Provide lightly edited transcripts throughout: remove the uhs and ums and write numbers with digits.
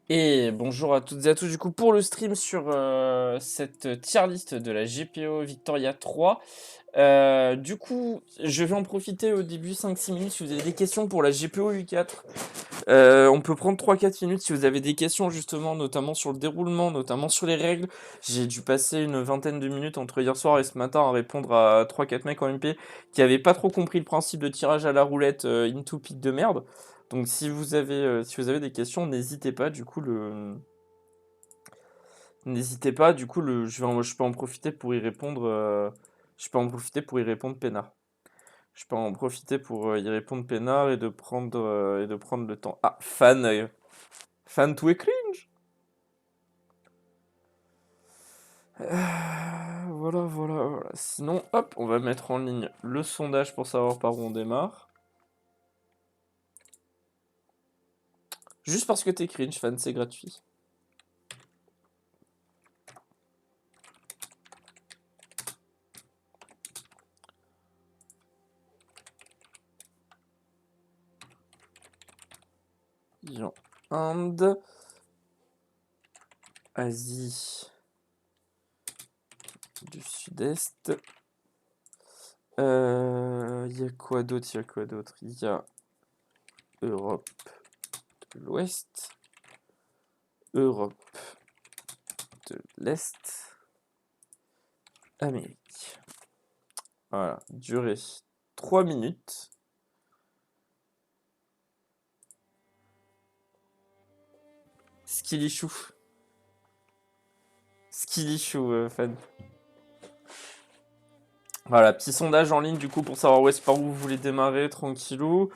Et bonjour à toutes et à tous, du coup, pour le stream sur cette tier list de la GPO Victoria 3. Du coup, je vais en profiter au début 5-6 minutes si vous avez des questions pour la GPO U4. On peut prendre 3-4 minutes si vous avez des questions, justement, notamment sur le déroulement, notamment sur les règles. J'ai dû passer une vingtaine de minutes entre hier soir et ce matin à répondre à 3-4 mecs en MP qui avaient pas trop compris le principe de tirage à la roulette into pique de merde. Donc si vous avez des questions, n'hésitez pas, du coup, je peux en profiter pour y répondre. Je peux en profiter pour y répondre peinard. Je peux en profiter pour y répondre peinard et de prendre le temps. Ah, fan to cringe. Voilà. Sinon, hop, on va mettre en ligne le sondage pour savoir par où on démarre. Juste parce que t'es cringe, fan, c'est gratuit. Inde, Asie du Sud-Est. Y a quoi d'autre? Il y a Europe de l'Ouest, Europe de l'Est, Amérique. Voilà, durée 3 minutes. Skilly Chou, fan. Voilà, petit sondage en ligne du coup pour savoir par où vous voulez démarrer, tranquillou.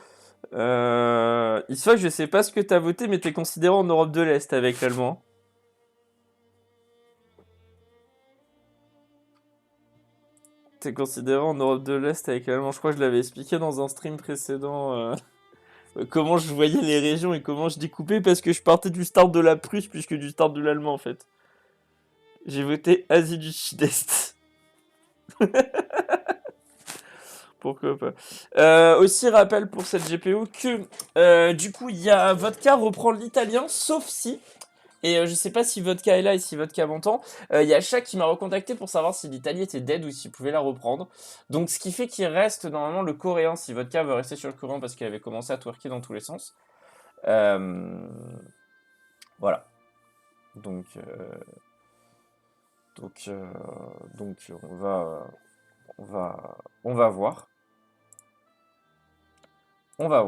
Isfok, je sais pas ce que t'as voté, mais t'es considéré en Europe de l'Est avec l'allemand. T'es considéré en Europe de l'Est avec l'allemand. Je crois que je l'avais expliqué dans un stream précédent. Comment je voyais les régions et comment je découpais parce que je partais du start de la Prusse plus que du start de l'allemand en fait. J'ai voté Asie du Sud-Est. Pourquoi pas. Aussi rappel pour cette GPO que du coup il y a Vodka reprend l'italien sauf si. Et je sais pas si Vodka est là et si Vodka m'entend. Il y a Shaq qui m'a recontacté pour savoir si l'Italie était dead ou s'il pouvait la reprendre. Donc ce qui fait qu'il reste normalement le coréen si Vodka veut rester sur le coréen parce qu'il avait commencé à twerker dans tous les sens. Voilà. Donc, donc, euh, donc on va voir. On va voir. On va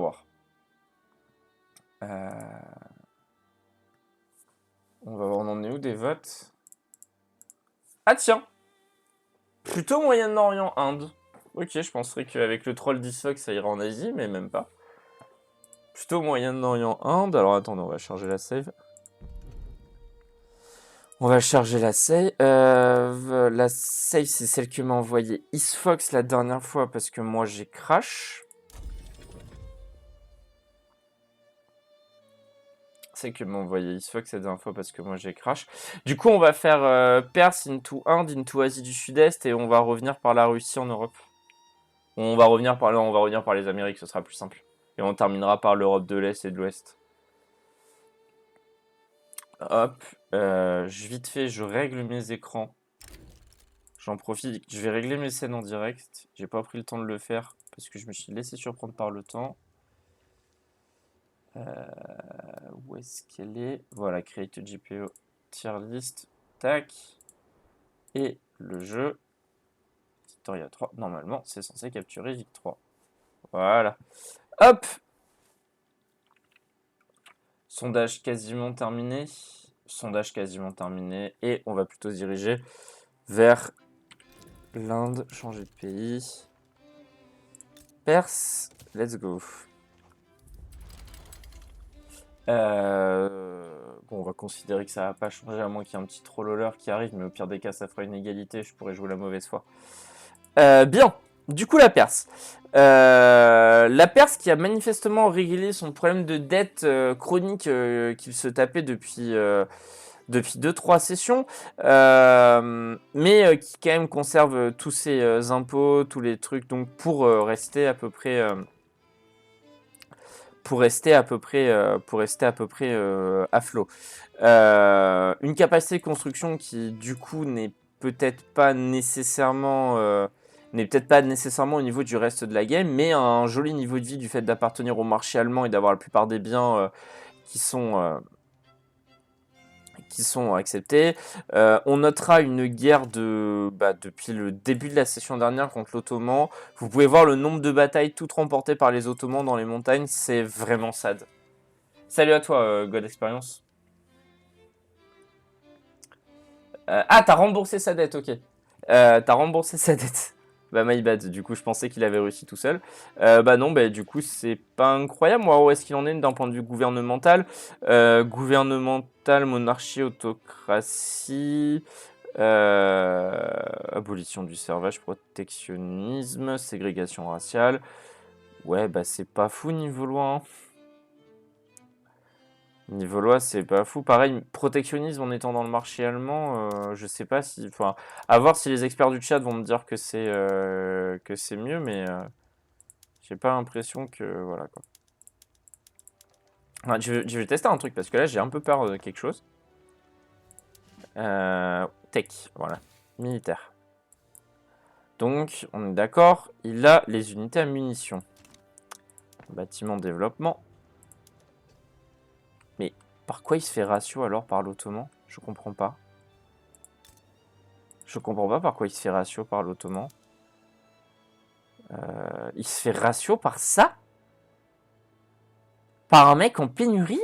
voir, on en est où des votes? Ah tiens, plutôt Moyen-Orient, Inde. Ok, je penserais qu'avec le troll d'Isfox, ça ira en Asie, mais même pas. Plutôt Moyen-Orient, Inde. Alors attendez, on va charger la save. La save, c'est celle que m'a envoyée Isfox la dernière fois parce que moi j'ai crash. C'est que m'a envoyé Isfox la dernière fois parce que moi j'ai crash. Du coup, on va faire Perse into Inde, into Asie du Sud-Est et on va revenir par la Russie en Europe. On va revenir par les Amériques, ce sera plus simple. Et on terminera par l'Europe de l'Est et de l'Ouest. Hop, vite fait, je règle mes écrans. J'en profite, je vais régler mes scènes en direct. J'ai pas pris le temps de le faire parce que je me suis laissé surprendre par le temps. Où est-ce qu'elle est? Voilà, create GPO tier list. Tac. Et le jeu. Victoria 3. Normalement, c'est censé capturer Vic 3. Voilà. Hop! Sondage quasiment terminé. Et on va plutôt se diriger vers l'Inde. Changer de pays. Perse. Let's go. Bon, on va considérer que ça va pas changer à moins qu'il y ait un petit trolloleur qui arrive, mais au pire des cas, ça fera une égalité. Je pourrais jouer la mauvaise foi. Bien. Du coup, la Perse. La Perse qui a manifestement réglé son problème de dette chronique qu'il se tapait depuis 2-3 sessions, mais qui quand même conserve tous ses impôts, tous les trucs, donc pour rester à peu près pour rester à peu près, à flot. Une capacité de construction qui, du coup, n'est peut-être pas nécessairement au niveau du reste de la game, mais un joli niveau de vie du fait d'appartenir au marché allemand et d'avoir la plupart des biens qui sont acceptés. On notera une guerre depuis le début de la session dernière contre l'Ottoman. Vous pouvez voir le nombre de batailles toutes remportées par les Ottomans dans les montagnes, c'est vraiment sad. Salut à toi, God Experience. T'as remboursé sa dette, ok. T'as remboursé sa dette. Bah my bad, du coup je pensais qu'il avait réussi tout seul. Bah non, bah du coup c'est pas incroyable. Moi, où est-ce qu'il en est d'un point de vue gouvernemental? Gouvernemental, monarchie, autocratie, abolition du servage, protectionnisme, ségrégation raciale. Ouais, bah c'est pas fou niveau loi, hein. Niveau loi, c'est pas fou. Pareil, protectionnisme en étant dans le marché allemand, je sais pas si. Enfin, à voir si les experts du chat vont me dire que c'est mieux, mais j'ai pas l'impression que. Voilà quoi. Enfin, je vais tester un truc parce que là, j'ai un peu peur de quelque chose. Tech, voilà. Militaire. Donc, on est d'accord, il a les unités à munitions. Bâtiment développement. Mais par quoi il se fait ratio alors par l'Ottoman? Je comprends pas. Je comprends pas par quoi il se fait ratio par l'Ottoman. Il se fait ratio par ça? Par un mec en pénurie?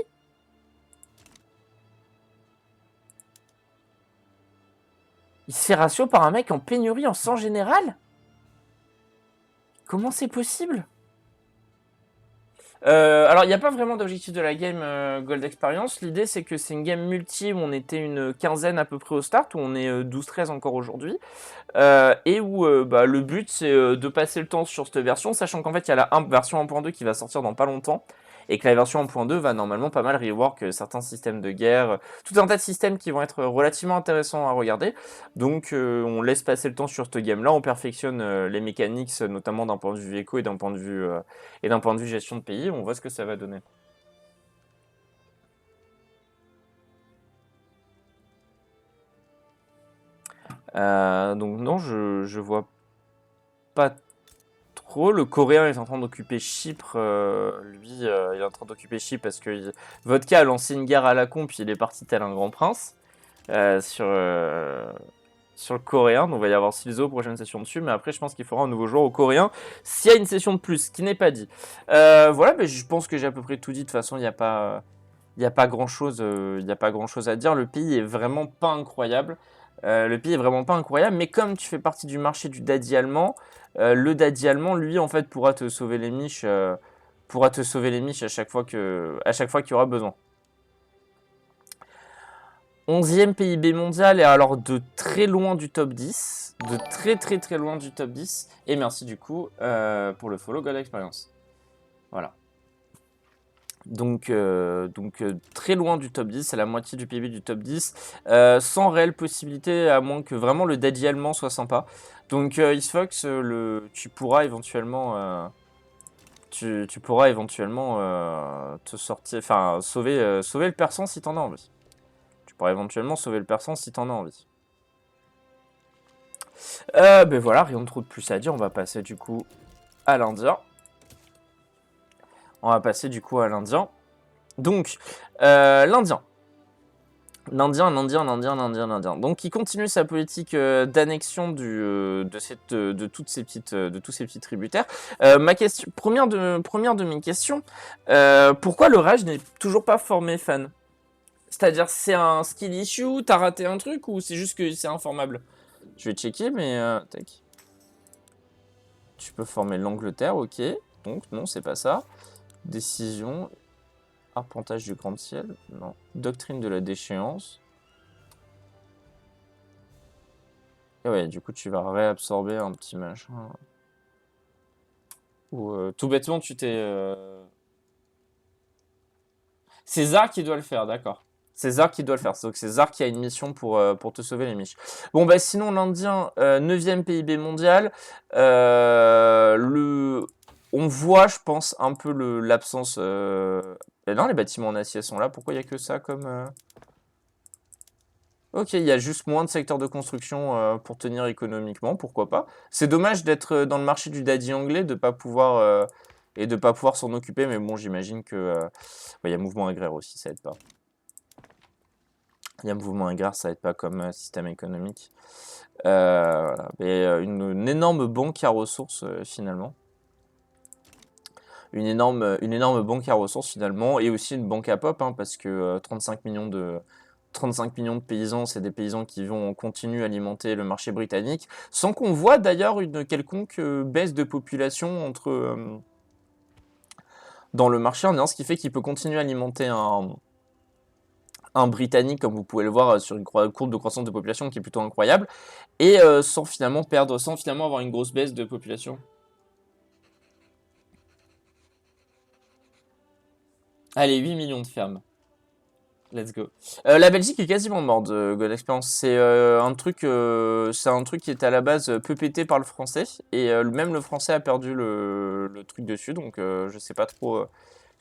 Il se fait ratio par un mec en pénurie en sang général? Comment c'est possible? Alors, il n'y a pas vraiment d'objectif de la game Gold Experience. L'idée, c'est que c'est une game multi où on était une quinzaine à peu près au start, où on est 12-13 encore aujourd'hui. Et où le but, c'est de passer le temps sur cette version, sachant qu'en fait, il y a la version 1.2 qui va sortir dans pas longtemps. Et que la version 1.2 va normalement pas mal rework certains systèmes de guerre, tout un tas de systèmes qui vont être relativement intéressants à regarder. Donc on laisse passer le temps sur ce game là, on perfectionne les mécaniques, notamment d'un point de vue éco et d'un point de vue gestion de pays, on voit ce que ça va donner. Donc non, je vois pas trop. Le Coréen est en train d'occuper Chypre. Lui, il est en train d'occuper Chypre parce que Vodka a lancé une guerre à la con, puis il est parti tel un grand prince sur le Coréen. Donc, il va y avoir Silzo, prochaine session dessus. Mais après, je pense qu'il faudra un nouveau joueur au Coréen s'il y a une session de plus, ce qui n'est pas dit. Voilà, mais je pense que j'ai à peu près tout dit. De toute façon, il n'y a pas grand chose à dire. Le pays est vraiment pas incroyable. Mais comme tu fais partie du marché du daddy allemand, le daddy allemand, lui, en fait, pourra te sauver les miches, à chaque fois qu'il y aura besoin. 11e PIB mondial et alors de très loin du top 10. De très très très loin du top 10. Et merci du coup pour le follow God Experience. Voilà. Donc très loin du top 10, c'est la moitié du PIB du top 10, sans réelle possibilité, à moins que vraiment le daddy allemand soit sympa. Donc Isfox, tu pourras éventuellement, te sortir, enfin sauver le persan si t'en as envie. Tu pourras éventuellement sauver le persan si t'en as envie. Ben voilà, rien de trop de plus à dire, on va passer du coup à l'Indien. Donc, l'Indien. L'Indien. Donc, il continue sa politique d'annexion de tous ces petits tributaires. Première de mes questions, pourquoi le Raj n'est toujours pas formé fan? C'est-à-dire, c'est un skill issue, t'as raté un truc, ou c'est juste que c'est informable? Je vais checker, mais tac. Tu peux former l'Angleterre, ok. Donc, non, c'est pas ça. Décision. Arpentage du grand ciel, non. Doctrine de la déchéance. Et ouais, du coup, tu vas réabsorber un petit machin. Ou tout bêtement, tu t'es... C'est Zar qui doit le faire, d'accord. C'est Zar qui doit le faire. Donc c'est Zar qui a une mission pour te sauver les miches. Bon, bah sinon, l'Indien, 9e PIB mondial. On voit, je pense, un peu l'absence. Non, les bâtiments en acier sont là. Pourquoi il y a que ça comme. Ok, il y a juste moins de secteurs de construction pour tenir économiquement, pourquoi pas. C'est dommage d'être dans le marché du daddy anglais, de pas pouvoir et de pas pouvoir s'en occuper, mais bon, j'imagine que il y a mouvement agraire aussi, ça aide pas. Il y a mouvement agraire, ça aide pas comme système économique. Voilà. Mais une énorme banque à ressources finalement. Une énorme banque à ressources finalement, et aussi une banque à pop, hein, parce que 35 millions de paysans, c'est des paysans qui vont en continu alimenter le marché britannique, sans qu'on voit d'ailleurs une quelconque baisse de population dans le marché indien, ce qui fait qu'il peut continuer à alimenter un Britannique, comme vous pouvez le voir sur une courbe de croissance de population qui est plutôt incroyable, et sans finalement avoir une grosse baisse de population. Allez, 8 millions de fermes. Let's go. La Belgique est quasiment morte, God Experience. C'est un truc qui était à la base peu pété par le français, et même le français a perdu le truc dessus, donc je sais pas trop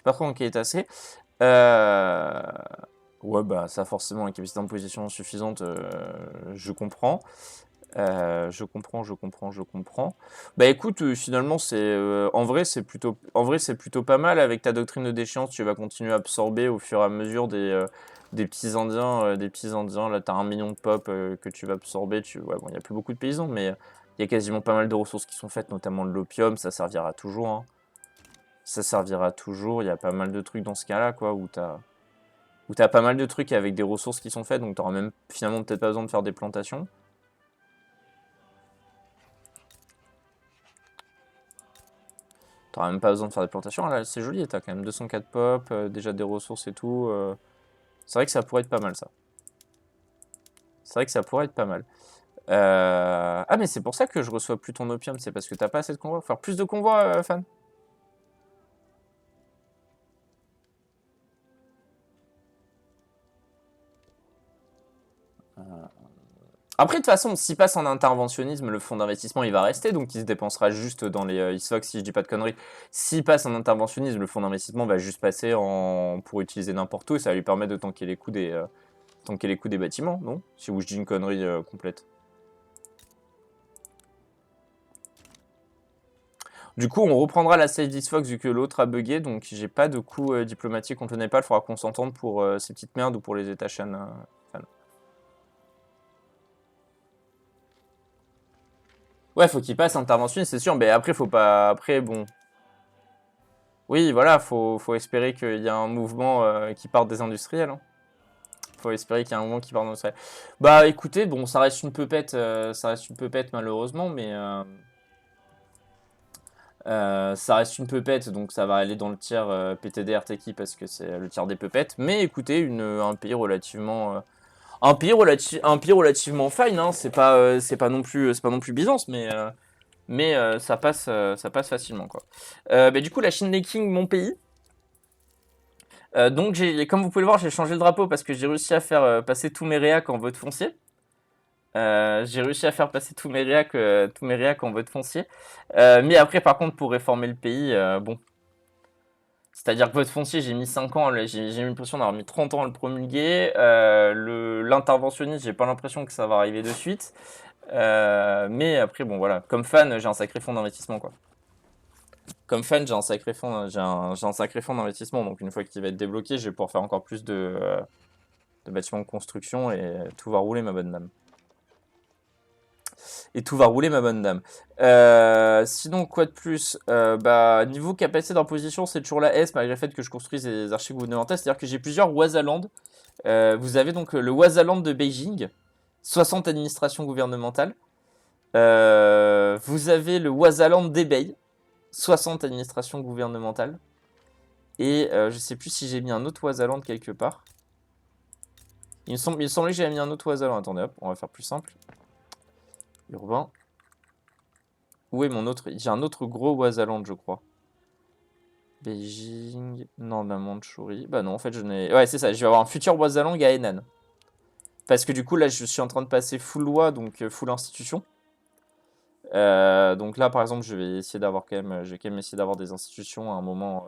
en quel état c'est. Euh, ouais, bah ça forcément, une capacité d'imposition suffisante, je comprends. Je comprends. Bah écoute, finalement, en vrai, c'est plutôt pas mal. Avec ta doctrine de déchéance, tu vas continuer à absorber au fur et à mesure des petits Indiens, des petits Indiens. Là, t'as 1 million de pop que tu vas absorber. Ouais, bon, il y a plus beaucoup de paysans, mais il y a quasiment pas mal de ressources qui sont faites, notamment de l'opium. Ça servira toujours, hein. Ça servira toujours. Il y a pas mal de trucs dans ce cas-là, quoi, où t'as pas mal de trucs avec des ressources qui sont faites, donc t'auras même finalement peut-être pas besoin de faire des plantations. T'auras même pas besoin de faire des plantations. Là, c'est joli, t'as quand même 204 pop, déjà des ressources et tout. C'est vrai que ça pourrait être pas mal, ça. C'est vrai que ça pourrait être pas mal. Ah, mais c'est pour ça que je reçois plus ton opium, c'est parce que t'as pas assez de convois. Faire plus de convois, fan. Après, de toute façon, s'il passe en interventionnisme, le fonds d'investissement, il va rester, donc il se dépensera juste dans les ISFOX, si je dis pas de conneries. S'il passe en interventionnisme, le fonds d'investissement va juste passer pour utiliser n'importe où, et ça va lui permettre de tanker les coûts des bâtiments, non? Si vous je dis une connerie complète. Du coup, on reprendra la save this Fox vu que l'autre a bugué, donc j'ai pas de coup diplomatique contre le Népal. Il faudra qu'on s'entende pour ces petites merdes ou pour les États Shan. Ouais, faut qu'il passe interventionniste, c'est sûr, mais après, faut pas. Après, bon. Oui, voilà, faut espérer qu'il y a un mouvement qui parte des industriels, hein. Faut espérer qu'il y a un mouvement qui parte des industriels. Bah écoutez, bon, ça reste une pepette malheureusement, mais. Ça reste une pepette, donc ça va aller dans le tiers PTD RTK parce que c'est le tiers des pepettes. Mais écoutez, un pays relativement fine, hein. C'est pas non plus Byzance, mais ça passe facilement quoi. Bah, du coup, la Chine des Kings, mon pays. Donc comme vous pouvez le voir, j'ai changé le drapeau parce que j'ai réussi à faire passer tous mes réacs en vote foncier. J'ai réussi à faire passer tous mes réacs en vote foncier. Mais après, par contre, pour réformer le pays, bon, c'est-à-dire que vote foncier, j'ai mis 5 ans, j'ai eu l'impression d'avoir mis 30 ans à le promulguer. L'interventionniste, j'ai pas l'impression que ça va arriver de suite. Mais après, bon voilà, comme fan, j'ai un sacré fonds d'investissement quoi. Comme fan, j'ai un sacré fonds d'investissement, donc une fois qu'il va être débloqué, je vais pouvoir faire encore plus de bâtiments de construction et tout va rouler ma bonne dame. Et tout va rouler ma bonne dame. Sinon, quoi de plus? Bah, niveau capacité d'imposition, c'est toujours la S, malgré le fait que je construise des archives gouvernementales. C'est-à-dire que j'ai plusieurs Wazaland. Vous avez donc le Wazaland de Beijing, 60 administrations gouvernementales. Vous avez le Wazaland d'Ebay, 60 administrations gouvernementales. Et je sais plus si j'ai mis un autre Wazaland quelque part. Il me semblait que j'avais mis un autre Wazaland. Attendez, hop, on va faire plus simple. Urbain. Où est mon autre? J'ai un autre gros Wazaland, je crois. Beijing. Non, la Mandchourie. Bah non, en fait, je n'ai. Ouais, c'est ça. Je vais avoir un futur Wazaland à Henan. Parce que du coup, là, je suis en train de passer full loi, donc full institution. Donc là, par exemple, je vais quand même essayer d'avoir des institutions à un moment.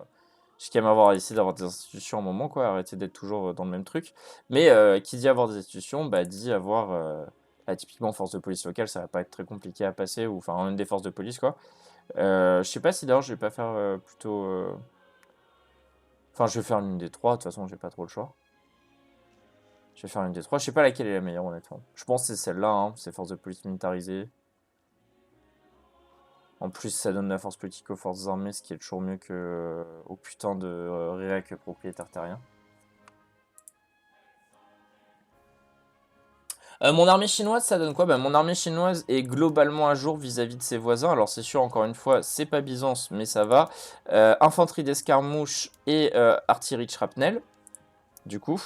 Je vais quand même essayer d'avoir des institutions à un moment, quoi. Arrêter d'être toujours dans le même truc. Mais qui dit avoir des institutions, bah, dit avoir. Typiquement, force de police locale, ça va pas être très compliqué à passer, ou enfin, une des forces de police, quoi. Je sais pas si d'ailleurs je vais pas faire plutôt. Enfin, je vais faire l'une des trois, de toute façon, j'ai pas trop le choix. Je vais faire l'une des trois. Je sais pas laquelle est la meilleure, honnêtement. Je pense que c'est celle-là, hein, c'est force de police militarisée. En plus, ça donne la force politique aux forces armées, ce qui est toujours mieux que au putain de réac propriétaire terrien. Mon armée chinoise, ça donne quoi? Bah, mon armée chinoise est globalement à jour vis-à-vis de ses voisins. Alors c'est sûr, encore une fois, c'est pas Byzance, mais ça va. Infanterie d'escarmouche et artillerie de shrapnel, du coup.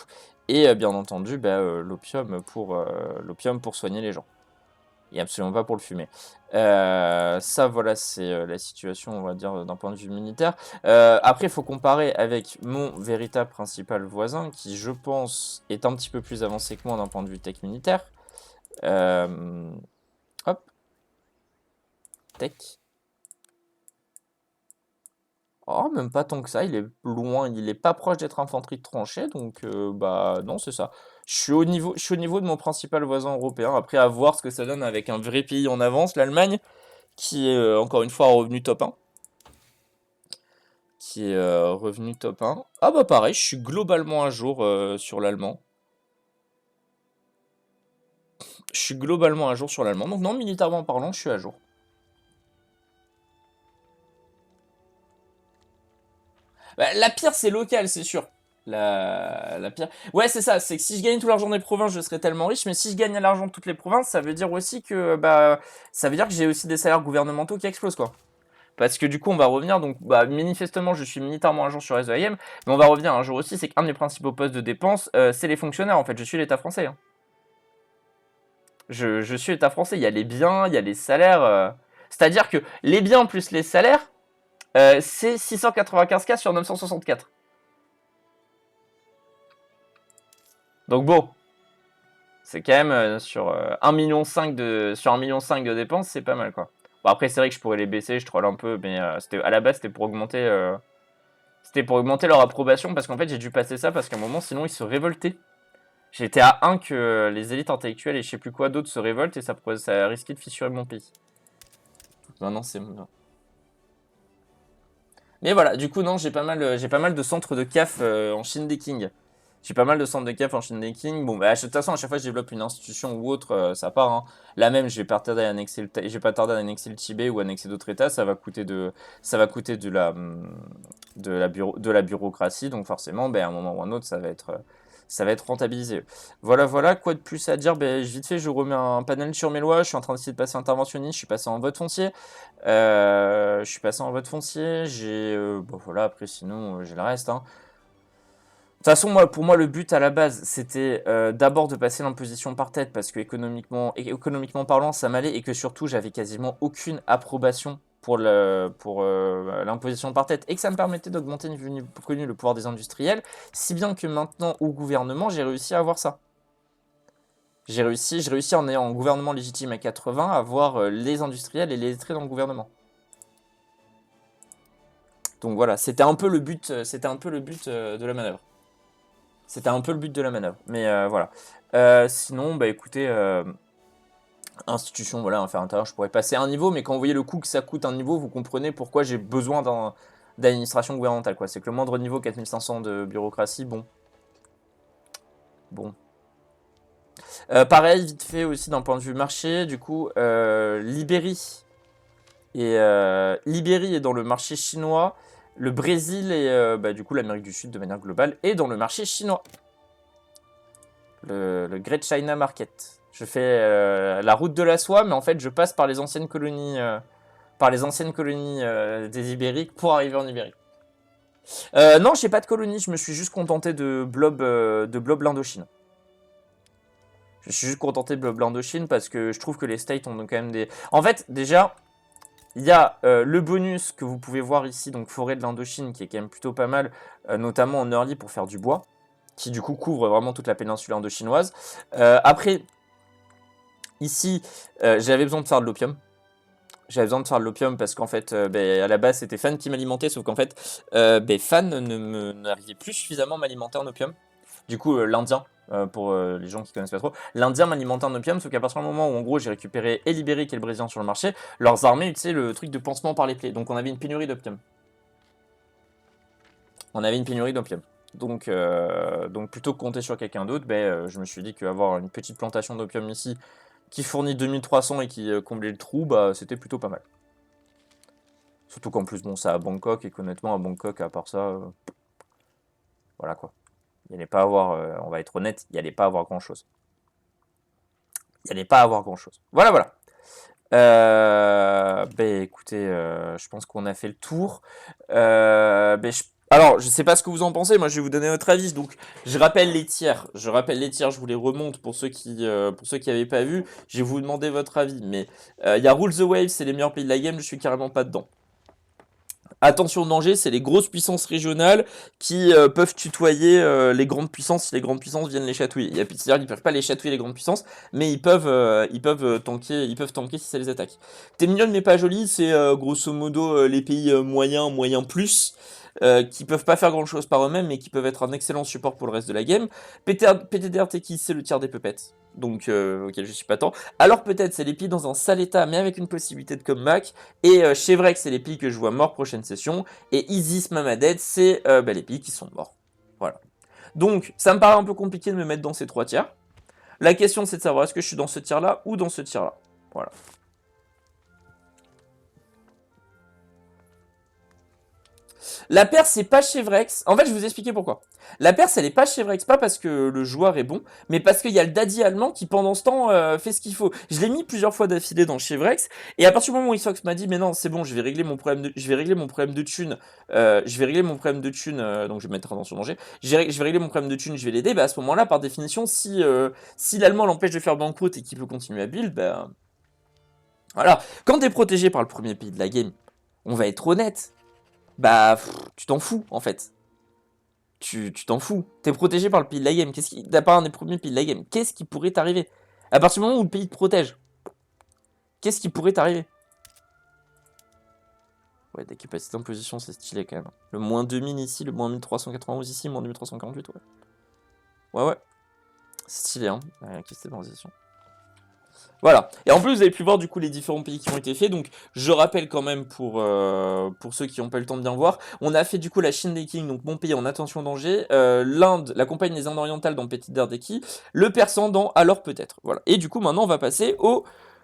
Et bien entendu, bah, l'opium pour soigner les gens. Et absolument pas pour le fumer. Ça, voilà, c'est la situation, on va dire, d'un point de vue militaire. Après, il faut comparer avec mon véritable principal voisin, qui, je pense, est un petit peu plus avancé que moi d'un point de vue tech militaire. Hop. Tech. Oh, même pas tant que ça, il est loin, il est pas proche d'être infanterie de tranchée, donc bah non, c'est ça. Je suis au niveau de mon principal voisin européen, après à voir ce que ça donne avec un vrai pays en avance, l'Allemagne, qui est encore une fois revenu top 1. Revenu top 1. Ah bah pareil, je suis globalement à jour sur l'allemand. Je suis globalement à jour sur l'allemand, donc non, militairement parlant, je suis à jour. Bah, la pire, c'est local, c'est sûr. La pire. Ouais, c'est ça, c'est que si je gagne tout l'argent des provinces, je serais tellement riche, mais si je gagne l'argent de toutes les provinces, ça veut dire aussi que, bah, ça veut dire que j'ai aussi des salaires gouvernementaux qui explosent, quoi. Parce que du coup, on va revenir, donc, bah, manifestement, je suis militairement un jour sur SEIM, mais on va revenir un jour aussi, c'est qu'un des principaux postes de dépenses, c'est les fonctionnaires, en fait, je suis l'État français, hein. Je suis l'État français, il y a les biens, il y a les salaires, c'est-à-dire que les biens plus les salaires, c'est 695K sur 964. Donc bon, c'est quand même sur 1,5 million sur 1,5 million de dépenses, c'est pas mal, quoi. Bon, après, c'est vrai que je pourrais les baisser, je troll un peu, mais à la base, c'était pour augmenter leur approbation, parce qu'en fait, j'ai dû passer ça, parce qu'à un moment, sinon, ils se révoltaient. J'étais à 1 que les élites intellectuelles et je sais plus quoi d'autres se révoltent, et ça risquait de fissurer mon pays. Maintenant, c'est... Mais voilà, du coup, non, j'ai pas mal de centres de CAF en Shindeking. J'ai pas mal de centres de CAF en Shindeking. Bon, bah, de toute façon, à chaque fois que je développe une institution ou autre, ça part, hein. Là même, je vais pas tarder à annexer le Tibet ou annexer d'autres États. Ça va coûter de la bureaucratie. Donc forcément, ben, à un moment ou à un autre, ça va être rentabilisé. Voilà, voilà. Quoi de plus à dire? Ben, vite fait, je remets un panel sur mes lois. Je suis en train d'essayer de passer interventionniste. Je suis passé en vote foncier. J'ai, bon voilà, après sinon j'ai le reste, hein. De toute façon, pour moi, le but à la base, c'était d'abord de passer l'imposition par tête, parce que économiquement parlant, ça m'allait, et que surtout, j'avais quasiment aucune approbation pour l'imposition par tête, et que ça me permettait d'augmenter le pouvoir des industriels, si bien que maintenant, au gouvernement, j'ai réussi à avoir ça. J'ai réussi en ayant un gouvernement légitime à 80 à avoir les industriels et les lettrés dans le gouvernement. Donc voilà, c'était un peu le but de la manœuvre. C'était un peu le but de la manœuvre. Mais voilà. Sinon, bah écoutez, institution, voilà, affaires intérieures, je pourrais passer un niveau, mais quand vous voyez le coût que ça coûte un niveau, vous comprenez pourquoi j'ai besoin d'administration gouvernementale, quoi. C'est que le moindre niveau, 4500 de bureaucratie, bon. Bon. Pareil, vite fait aussi d'un point de vue marché, du coup, Libérie est dans le marché chinois. Le Brésil et bah, du coup l'Amérique du Sud de manière globale est dans le marché chinois. Le Great China Market. Je fais la route de la soie, mais en fait je passe par les anciennes colonies, des Ibériques pour arriver en Ibérie. Non, j'ai pas de colonie, je me suis juste contenté de blob l'Indochine. Je suis juste contenté de blob l'Indochine parce que je trouve que les states ont quand même des... En fait, déjà, il y a le bonus que vous pouvez voir ici, donc forêt de l'Indochine, qui est quand même plutôt pas mal, notamment en early pour faire du bois, qui du coup couvre vraiment toute la péninsule indochinoise. Après, ici, j'avais besoin de faire de l'opium. J'avais besoin de faire de l'opium parce qu'en fait, à la base, c'était Fan qui m'alimentait, sauf qu'en fait, Fan n'arrivait plus suffisamment à m'alimenter en opium. Du coup, l'Indien, pour les gens qui connaissent pas trop, l'Indien m'alimentait en opium, sauf qu'à partir du moment où, en gros, j'ai récupéré et libéré qui est le Brésilien sur le marché, leurs armées utilisaient le truc de pansement par les plaies. Donc, on avait une pénurie d'opium. On avait une pénurie d'opium. Donc plutôt que compter sur quelqu'un d'autre, je me suis dit qu'avoir une petite plantation d'opium ici qui fournit 2300 et qui comblait le trou, c'était plutôt pas mal. Surtout qu'en plus, bon, c'est à Bangkok, et qu'honnêtement, à Bangkok, à part ça, voilà quoi. Il n'y allait pas avoir, on va être honnête, il n'y allait pas avoir grand chose. Il n'y allait pas avoir grand chose. Voilà, voilà. Écoutez, je pense qu'on a fait le tour. Alors, je sais pas ce que vous en pensez, moi je vais vous donner votre avis. Donc, je rappelle les tiers. Je vous les remonte pour ceux qui n'avaient pas vu. Je vais vous demander votre avis. Mais il y a Rule the Wave, c'est les meilleurs pays de la game, je suis carrément pas dedans. Attention au danger, c'est les grosses puissances régionales qui peuvent tutoyer les grandes puissances si les grandes puissances viennent les chatouiller. C'est-à-dire qu'ils peuvent pas les chatouiller les grandes puissances, mais ils peuvent tanker si ça les attaque. T'es mignonne mais pas jolie, c'est grosso modo les pays moyens plus, qui peuvent pas faire grand chose par eux-mêmes, mais qui peuvent être un excellent support pour le reste de la game. PTDR Teki, c'est le tiers des puppets, donc auquel je suis pas tant. Alors peut-être c'est les pays dans un sale état, mais avec une possibilité de comeback. Et Chevrex, c'est les pays que je vois morts prochaine session. Et Isis Mamadet, c'est les pays qui sont morts. Voilà. Donc, ça me paraît un peu compliqué de me mettre dans ces 3 tiers. La question, c'est de savoir est-ce que je suis dans ce tiers-là ou dans ce tiers-là. Voilà. La Perse, c'est pas Chevrex. En fait, je vais vous expliquer pourquoi. La Perse, elle est pas Chevrex, pas parce que le joueur est bon, mais parce qu'il y a le daddy allemand qui, pendant ce temps, fait ce qu'il faut. Je l'ai mis plusieurs fois d'affilée dans Chevrex, et à partir du moment où Isox m'a dit, mais non, c'est bon, je vais régler mon problème de thune, donc je vais mettre attention au danger, je vais régler mon problème de thune, je vais l'aider, à ce moment-là, par définition, si l'allemand l'empêche de faire banqueroute et qu'il peut continuer à build, voilà. Quand t'es protégé par le premier pays de la game, on va être honnête, tu t'en fous, en fait. Tu t'en fous. T'es protégé par le pays de la game. T'as pas un des premiers pays de la game. Qu'est-ce qui pourrait t'arriver? À partir du moment où le pays te protège, qu'est-ce qui pourrait t'arriver? Ouais, des capacités en position, c'est stylé quand même. Le moins 2000 ici, le moins 1391 ici, le moins 2348, ouais. Ouais. C'est stylé, hein. Capacité de transition. Voilà. Et en plus, vous avez pu voir du coup les différents pays qui ont été faits. Donc, je rappelle quand même pour ceux qui n'ont pas eu le temps de bien voir, on a fait du coup la Chine des Kings, donc bon pays en attention danger, l'Inde, la compagnie des Indes orientales dans Petit Dardeki, le Persan dans Alors peut-être. Voilà. Et du coup, maintenant, on va passer au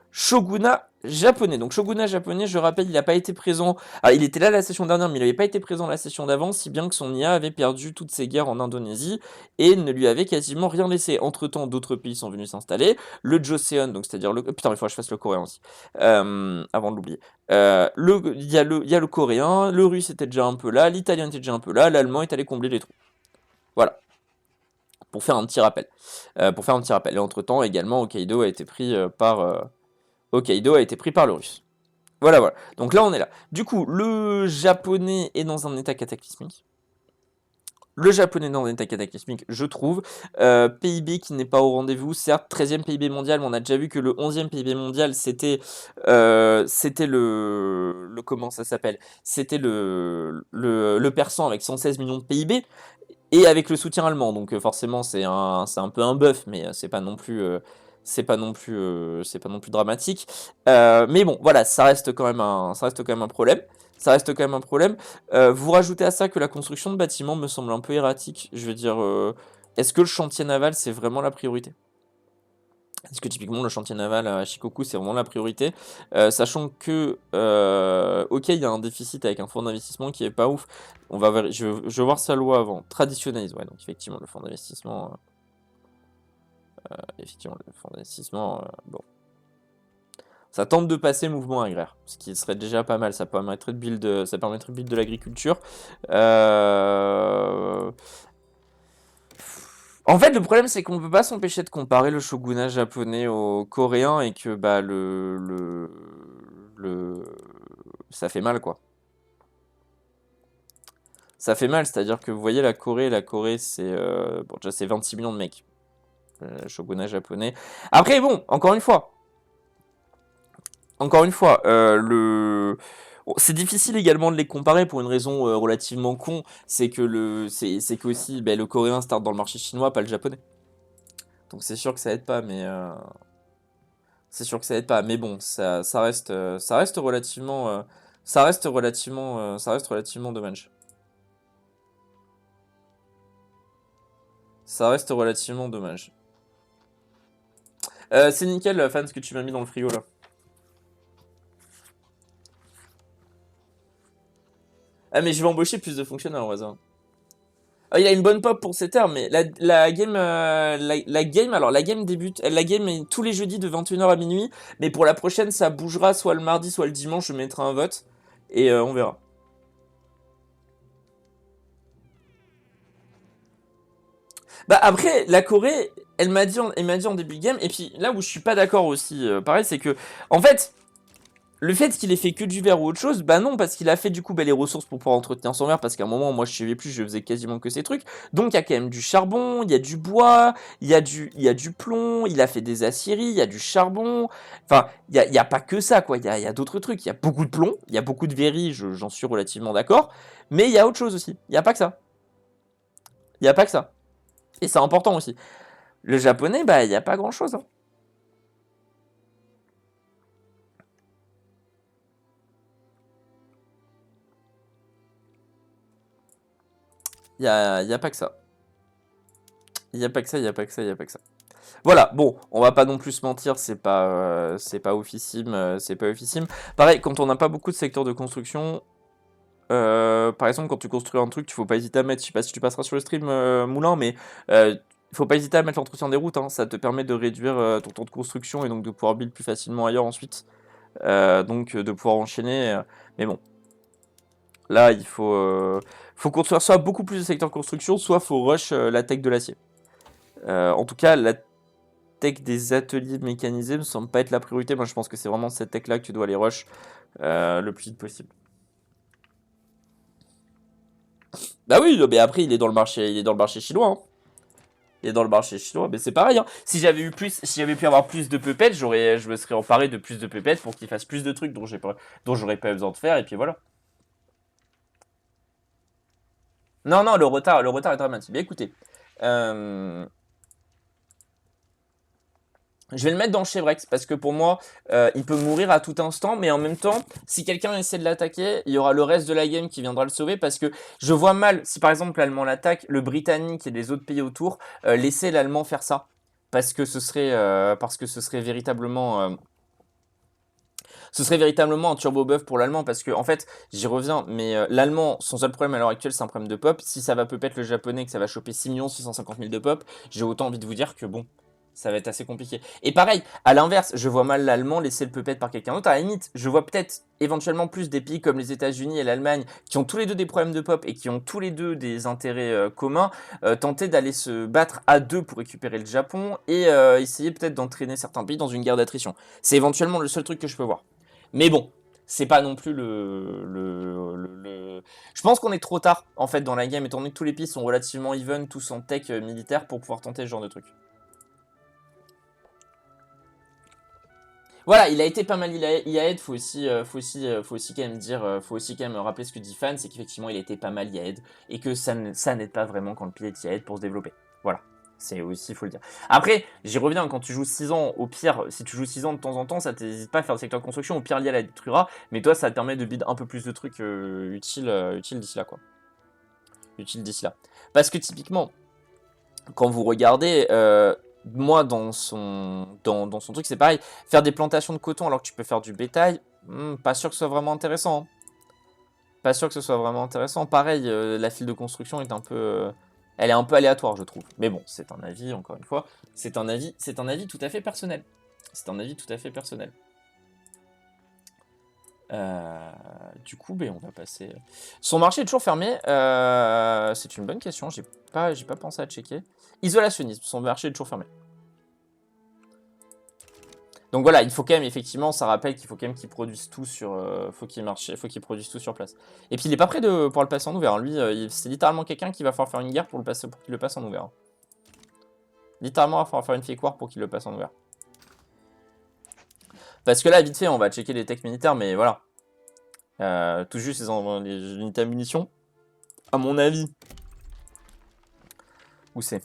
shogunat japonais. Donc shogunat japonais, je rappelle, il n'a pas été présent. Alors, il était là la session dernière, mais il n'avait pas été présent la session d'avant, si bien que son IA avait perdu toutes ses guerres en Indonésie et ne lui avait quasiment rien laissé. Entre-temps, d'autres pays sont venus s'installer. Le Joseon, donc c'est-à-dire le... Putain, il faut que je fasse le coréen aussi, avant de l'oublier. Il y a le coréen, le russe était déjà un peu là, l'italien était déjà un peu là, l'allemand est allé combler les trous. Voilà. Pour faire un petit rappel. Et entre-temps, également, Hokkaido a été pris par le russe. Voilà. Donc là, on est là. Du coup, le japonais est dans un état cataclysmique. Je trouve. PIB qui n'est pas au rendez-vous. Certes, 13e PIB mondial, mais on a déjà vu que le 11e PIB mondial, c'était le... Comment ça s'appelle? C'était le persan avec 116 millions de PIB. Et avec le soutien allemand, donc forcément c'est un peu un buff, mais c'est pas non plus dramatique. Mais bon, voilà, ça reste quand même un problème. Vous rajoutez à ça que la construction de bâtiments me semble un peu erratique. Je veux dire, est-ce que le chantier naval c'est vraiment la priorité? Est-ce que typiquement le chantier naval à Shikoku c'est vraiment la priorité, sachant que ok, il y a un déficit avec un fonds d'investissement qui est pas ouf. Je vais voir sa loi avant. Traditionnalise, ouais, donc effectivement le fonds d'investissement, bon, ça tente de passer mouvement agraire, ce qui serait déjà pas mal. Ça permettrait de build de l'agriculture. En fait, le problème, c'est qu'on ne peut pas s'empêcher de comparer le shogunat japonais au coréen et que ça fait mal, quoi. Ça fait mal, c'est-à-dire que vous voyez la Corée c'est déjà c'est 26 millions de mecs. Le shogunat japonais. Après, bon, encore une fois, encore une fois, bon, c'est difficile également de les comparer pour une raison relativement con, c'est que c'est que aussi, ben, le coréen start dans le marché chinois, pas le japonais. Donc c'est sûr que ça aide pas, mais c'est sûr que ça aide pas. Mais bon, ça reste relativement, ça reste relativement dommage. Ça reste relativement dommage. C'est nickel, fan, ce que tu m'as mis dans le frigo là. Ah mais je vais embaucher plus de fonctionnaires au hasard. Ah, il a une bonne pop pour ses termes, mais la game, la game, alors la game débute, la game est tous les jeudis de 21h à minuit, mais pour la prochaine ça bougera soit le mardi soit le dimanche, je mettrai un vote, et on verra. Bah après, la Corée, elle m'a dit en début de game, et puis là où je suis pas d'accord aussi, pareil, c'est que, en fait, le fait qu'il ait fait que du verre ou autre chose, bah non, parce qu'il a fait du coup bah, les ressources pour pouvoir entretenir son verre, parce qu'à un moment, moi je suivais plus, je faisais quasiment que ces trucs. Donc il y a quand même du charbon, il y a du bois, il y a du plomb, il a fait des aciéries, il y a du charbon. Enfin, il y a pas que ça, quoi. Il y a d'autres trucs. Il y a beaucoup de plomb, il y a beaucoup de verris, j'en suis relativement d'accord. Mais il y a autre chose aussi. Il n'y a pas que ça. Il n'y a pas que ça. Et c'est important aussi. Le japonais, bah, il n'y a pas grand chose. Hein. Il y a pas que ça. Il n'y a pas que ça, il n'y a pas que ça, il n'y a pas que ça. Voilà, bon, on va pas non plus se mentir, c'est pas oufissime, c'est pas oufissime. Pareil, quand on n'a pas beaucoup de secteurs de construction, par exemple, quand tu construis un truc, il faut pas hésiter à mettre, je sais pas si tu passeras sur le stream, Moulin, mais il faut pas hésiter à mettre l'entretien des routes, hein, ça te permet de réduire ton temps de construction et donc de pouvoir build plus facilement ailleurs ensuite, donc de pouvoir enchaîner, mais bon, là, faut construire soit beaucoup plus de secteurs de construction, soit faut rush la tech de l'acier. En tout cas, la tech des ateliers mécanisés me semble pas être la priorité. Moi, je pense que c'est vraiment cette tech-là que tu dois aller rush le plus vite possible. Bah oui, mais après, il est dans le marché chinois. Hein. Il est dans le marché chinois, mais c'est pareil. Hein. Si j'avais pu avoir plus de puppets, je me serais emparé de plus de puppets pour qu'il fasse plus de trucs dont j'aurais pas besoin de faire, et puis voilà. Non, non, le retard est dramatique. Mais écoutez, euh, je vais le mettre dans Chevrex parce que pour moi, il peut mourir à tout instant, mais en même temps, si quelqu'un essaie de l'attaquer, il y aura le reste de la game qui viendra le sauver parce que je vois mal, si par exemple l'Allemand l'attaque, le Britannique et les autres pays autour laisser l'Allemand faire ça parce que ce serait véritablement un turbo buff pour l'Allemand parce que en fait, j'y reviens, mais l'Allemand, son seul problème à l'heure actuelle, c'est un problème de pop. Si ça va peut-être le Japonais, que ça va choper 6 650 000 de pop, j'ai autant envie de vous dire que bon, ça va être assez compliqué. Et pareil, à l'inverse, je vois mal l'Allemand laisser le puppet par quelqu'un d'autre. À la limite, je vois peut-être éventuellement plus des pays comme les États-Unis et l'Allemagne qui ont tous les deux des problèmes de pop et qui ont tous les deux des intérêts communs, tenter d'aller se battre à deux pour récupérer le Japon et essayer peut-être d'entraîner certains pays dans une guerre d'attrition. C'est éventuellement le seul truc que je peux voir. Mais bon, c'est pas non plus Je pense qu'on est trop tard en fait dans la game, étant donné que tous les pistes sont relativement even, tous en tech militaire pour pouvoir tenter ce genre de truc. Voilà, il a été pas mal IAED, faut aussi quand même dire, faut aussi quand même rappeler ce que dit Fan, c'est qu'effectivement il a été pas mal IAED et que ça n'aide pas vraiment quand le pilote IAED pour se développer. Voilà. C'est aussi, il faut le dire. Après, j'y reviens, quand tu joues 6 ans, au pire, si tu joues 6 ans de temps en temps, ça t'hésite pas à faire le secteur de construction, au pire, lié à la détruira, mais toi, ça te permet de build un peu plus de trucs utiles d'ici là, quoi. Utiles d'ici là. Parce que typiquement, quand vous regardez, moi, dans son truc, c'est pareil. Faire des plantations de coton alors que tu peux faire du bétail, pas sûr que ce soit vraiment intéressant. Hein. Pas sûr que ce soit vraiment intéressant. Pareil, la file de construction est un peu... elle est un peu aléatoire, je trouve. Mais bon, c'est un avis, encore une fois. C'est un avis tout à fait personnel. C'est un avis tout à fait personnel. Du coup, ben, on va passer... Son marché est toujours fermé. C'est une bonne question. J'ai pas pensé à checker. Isolationnisme. Son marché est toujours fermé. Donc voilà, il faut quand même, effectivement, ça rappelle qu'il faut quand même qu'ils produisent tout sur... faut qu'ils produisent tout sur place. Et puis il est pas prêt de pouvoir le passer en ouvert. Hein. Lui, c'est littéralement quelqu'un qui va falloir faire une guerre pour qu'il le passe en ouvert. Hein. Littéralement, il va falloir faire une fake war pour qu'il le passe en ouvert. Parce que là, vite fait, on va checker les techs militaires, mais voilà. Tout juste les unités à munitions. À mon avis. Où c'est?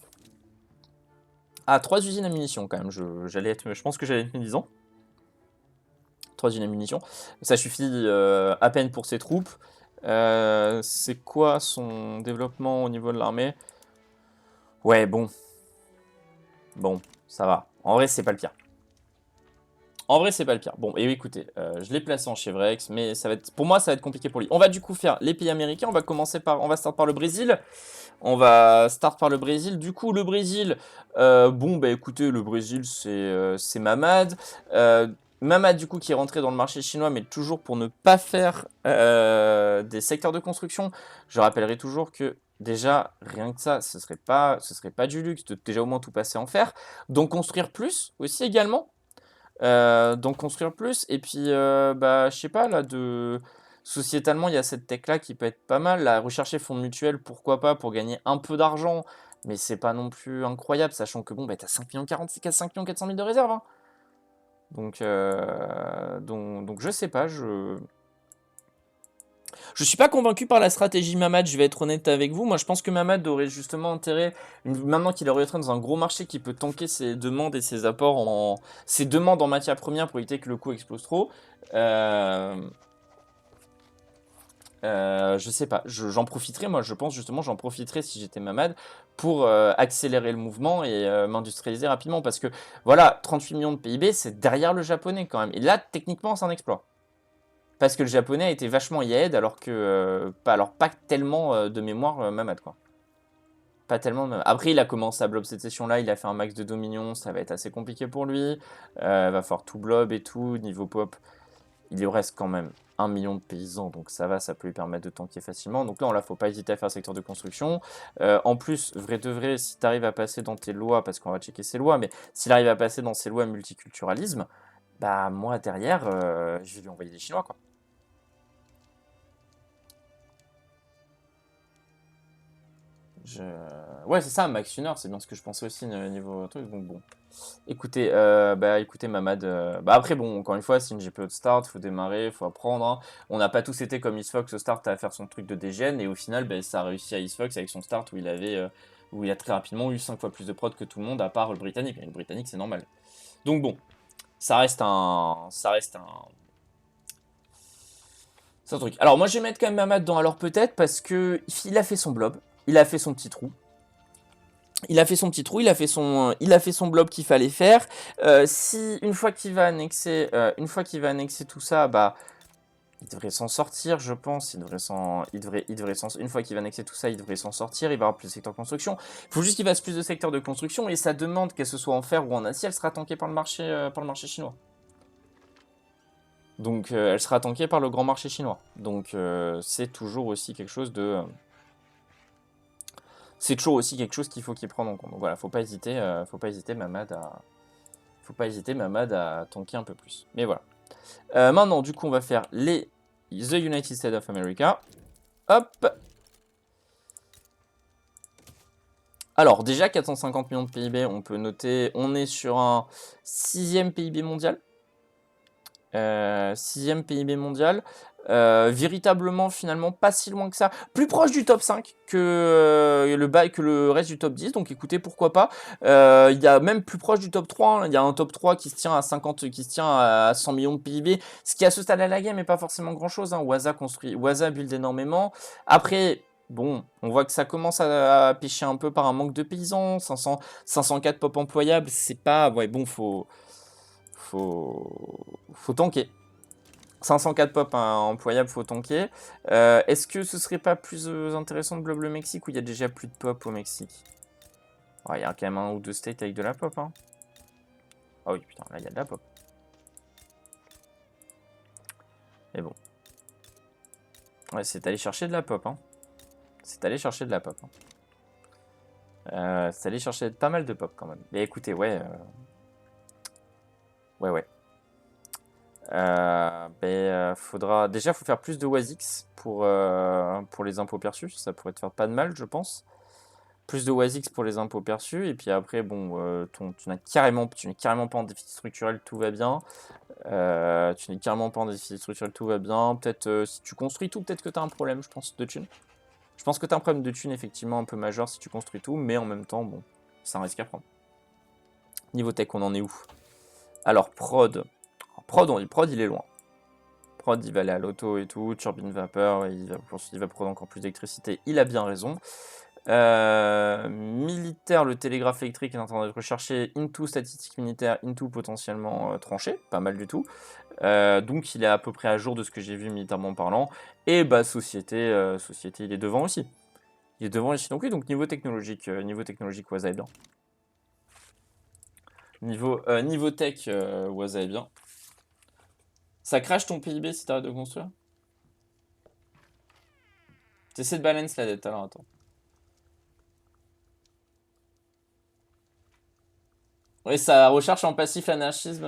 Ah, 3 usines à munitions quand même. Je pense que j'allais être médisant. 3 usines à munitions. Ça suffit à peine pour ses troupes. C'est quoi son développement au niveau de l'armée? Ouais, bon. Bon, ça va. En vrai, c'est pas le pire. En vrai, c'est pas le pire. Bon, et écoutez, je l'ai placé en Chevrex, mais pour moi, ça va être compliqué pour lui. On va du coup faire les pays américains. On va start par le Brésil. On va start par le Brésil. Du coup, le Brésil, bon, bah écoutez, le Brésil, c'est Mamad. Mamad, du coup, qui est rentré dans le marché chinois, mais toujours pour ne pas faire des secteurs de construction. Je rappellerai toujours que déjà, rien que ça, ce serait pas du luxe de déjà au moins tout passer en fer. Donc construire plus aussi également. Donc construire plus. Et puis, bah, je sais pas, là, sociétalement, il y a cette tech-là qui peut être pas mal. La rechercher fonds mutuels, pourquoi pas, pour gagner un peu d'argent. Mais c'est pas non plus incroyable, sachant que bon, bah, t'as 5 millions 40, 5 millions 400 000 de réserve, hein. Donc je sais pas, je suis pas convaincu par la stratégie Mamad, je vais être honnête avec vous. Moi, je pense que Mamad aurait justement intérêt, maintenant qu'il est rentré dans un gros marché qui peut tanker ses demandes et ses apports ses demandes en matières premières pour éviter que le coût explose trop. Je sais pas, j'en profiterai, moi je pense justement, j'en profiterai si j'étais Mamad pour accélérer le mouvement et m'industrialiser rapidement parce que voilà, 38 millions de PIB, c'est derrière le japonais quand même. Et là, techniquement, c'est un exploit. Parce que le japonais a été vachement yaed alors que pas tellement de mémoire Mamad quoi. Pas tellement. Après, il a commencé à blob cette session-là, il a fait un max de dominion, ça va être assez compliqué pour lui. Va falloir tout blob et tout, niveau pop. Il lui reste quand même 1 million de paysans, donc ça va, ça peut lui permettre de tanker facilement. Donc là, on ne faut pas hésiter à faire secteur de construction. En plus, vrai de vrai, si tu arrives à passer dans tes lois, parce qu'on va checker ses lois, mais s'il arrive à passer dans ses lois multiculturalisme, bah moi derrière, je vais lui envoyer des Chinois quoi. Ouais, c'est ça, Max Hunter, c'est bien ce que je pensais aussi niveau truc. Donc bon. Écoutez, Mamad. Bah après, bon, encore une fois, c'est une GPO de start, faut démarrer, faut apprendre, hein. On n'a pas tous été comme Isfox au start à faire son truc de dégène, et au final, bah, ça a réussi à Isfox avec son start où il a très rapidement eu 5 fois plus de prod que tout le monde, à part le Britannique. Et le Britannique, c'est normal. Donc bon, ça reste un. C'est un truc. Alors moi, je vais mettre quand même Mamad dans alors peut-être parce que il a fait son blob, il a fait son petit trou. Il a fait son petit trou, il a fait son blob qu'il fallait faire. Si une fois qu'il va annexer, tout ça, bah il devrait s'en sortir, je pense. Une fois qu'il va annexer tout ça, il devrait s'en sortir. Il va avoir plus de secteurs de construction. Il faut juste qu'il fasse plus de secteurs de construction et sa demande, qu'elle ce soit en fer ou en acier, elle sera tankée par le marché chinois. Donc elle sera tankée par le grand marché chinois. Donc c'est toujours aussi quelque chose de c'est toujours aussi quelque chose qu'il faut prendre en compte. Donc voilà, faut pas hésiter Mamad à tanker un peu plus. Mais voilà. Maintenant, du coup, on va faire The United States of America. Hop. Alors, déjà, 450 millions de PIB, on peut noter, on est sur un 6e PIB mondial. 6e PIB mondial. Véritablement, finalement, pas si loin que ça. Plus proche du top 5 que le reste du top 10. Donc écoutez, pourquoi pas. Il y a même plus proche du top 3. Il y a un top 3 qui se tient à 100 millions de PIB. Ce qui, à ce stade de la game, n'est pas forcément grand-chose. Waza build énormément. Après... Bon, on voit que ça commence à pêcher un peu par un manque de paysans. 504 pop employables, c'est pas... Ouais, bon, faut tanker. 504 pop employables, faut tanker. Est-ce que ce serait pas plus intéressant de blob le Mexique où il y a déjà plus de pop au Mexique? Il y a quand même un ou deux states avec de la pop, hein. Ah oui, putain, là il y a de la pop. Mais bon. Ouais, c'est aller chercher de la pop, hein. C'est aller chercher de la pop, hein. C'est aller chercher pas mal de pop quand même. Mais écoutez, ouais. Ouais. Faudra... Déjà, faut faire plus de WASIX pour les impôts perçus. Ça pourrait te faire pas de mal, je pense. Plus de WASIX pour les impôts perçus. Et puis après, bon, tu n'es carrément pas en déficit structurel, tout va bien. Tu n'es carrément pas en déficit structurel, tout va bien. Peut-être si tu construis tout, peut-être que tu as un problème, je pense, de thunes. Je pense que tu as un problème de thunes, effectivement, un peu majeur si tu construis tout. Mais en même temps, bon, c'est un risque à prendre. Niveau tech, on en est où? Alors, prod, il est loin. Prod, il va aller à l'auto et tout, turbine vapeur, il va prendre encore plus d'électricité, il a bien raison. Militaire, le télégraphe électrique est en train d'être recherché, into statistique militaire, into potentiellement tranché, pas mal du tout. Donc il est à peu près à jour de ce que j'ai vu militairement parlant. Et bah société, il est devant aussi. Il est devant ici. Donc oui, donc niveau technologique, Waza est bien. Niveau tech, Waza est bien. Ça crache ton PIB si t'arrêtes de construire? T'essaies de balance la dette, alors attends. Oui, ça recherche en passif l'anarchisme.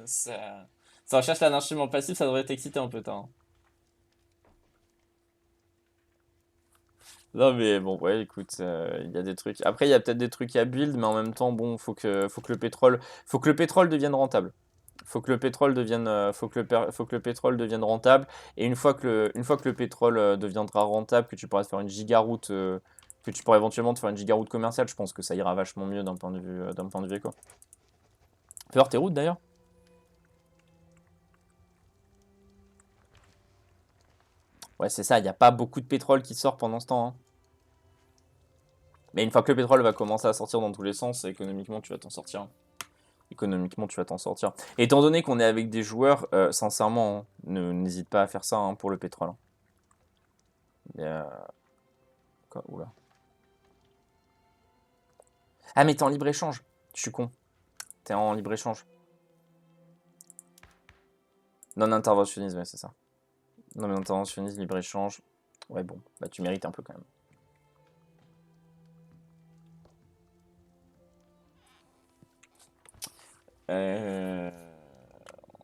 Ça recherche l'anarchisme en passif, ça devrait t'exciter un peu, hein. Non mais bon, ouais, écoute, il y a des trucs. Après, il y a peut-être des trucs à build, mais en même temps, bon, faut que le pétrole devienne rentable. Faut que le pétrole devienne rentable. Et une fois que le pétrole deviendra rentable, que tu pourras te faire une gigaroute, que tu pourras éventuellement te faire une gigaroute commerciale, je pense que ça ira vachement mieux d'un point de vue éco. Fais voir tes routes d'ailleurs. Ouais, c'est ça, il n'y a pas beaucoup de pétrole qui sort pendant ce temps, hein. Mais une fois que le pétrole va commencer à sortir dans tous les sens, économiquement, tu vas t'en sortir. Économiquement, tu vas t'en sortir. Et étant donné qu'on est avec des joueurs, sincèrement, hein, n'hésite pas à faire ça hein, pour le pétrole, hein. Quoi? Oula. Ah, mais t'es en libre-échange. Je suis con. T'es en libre-échange. Non-interventionnisme, ouais, c'est ça. Non-interventionnisme, libre-échange. Ouais, bon, bah tu mérites un peu quand même.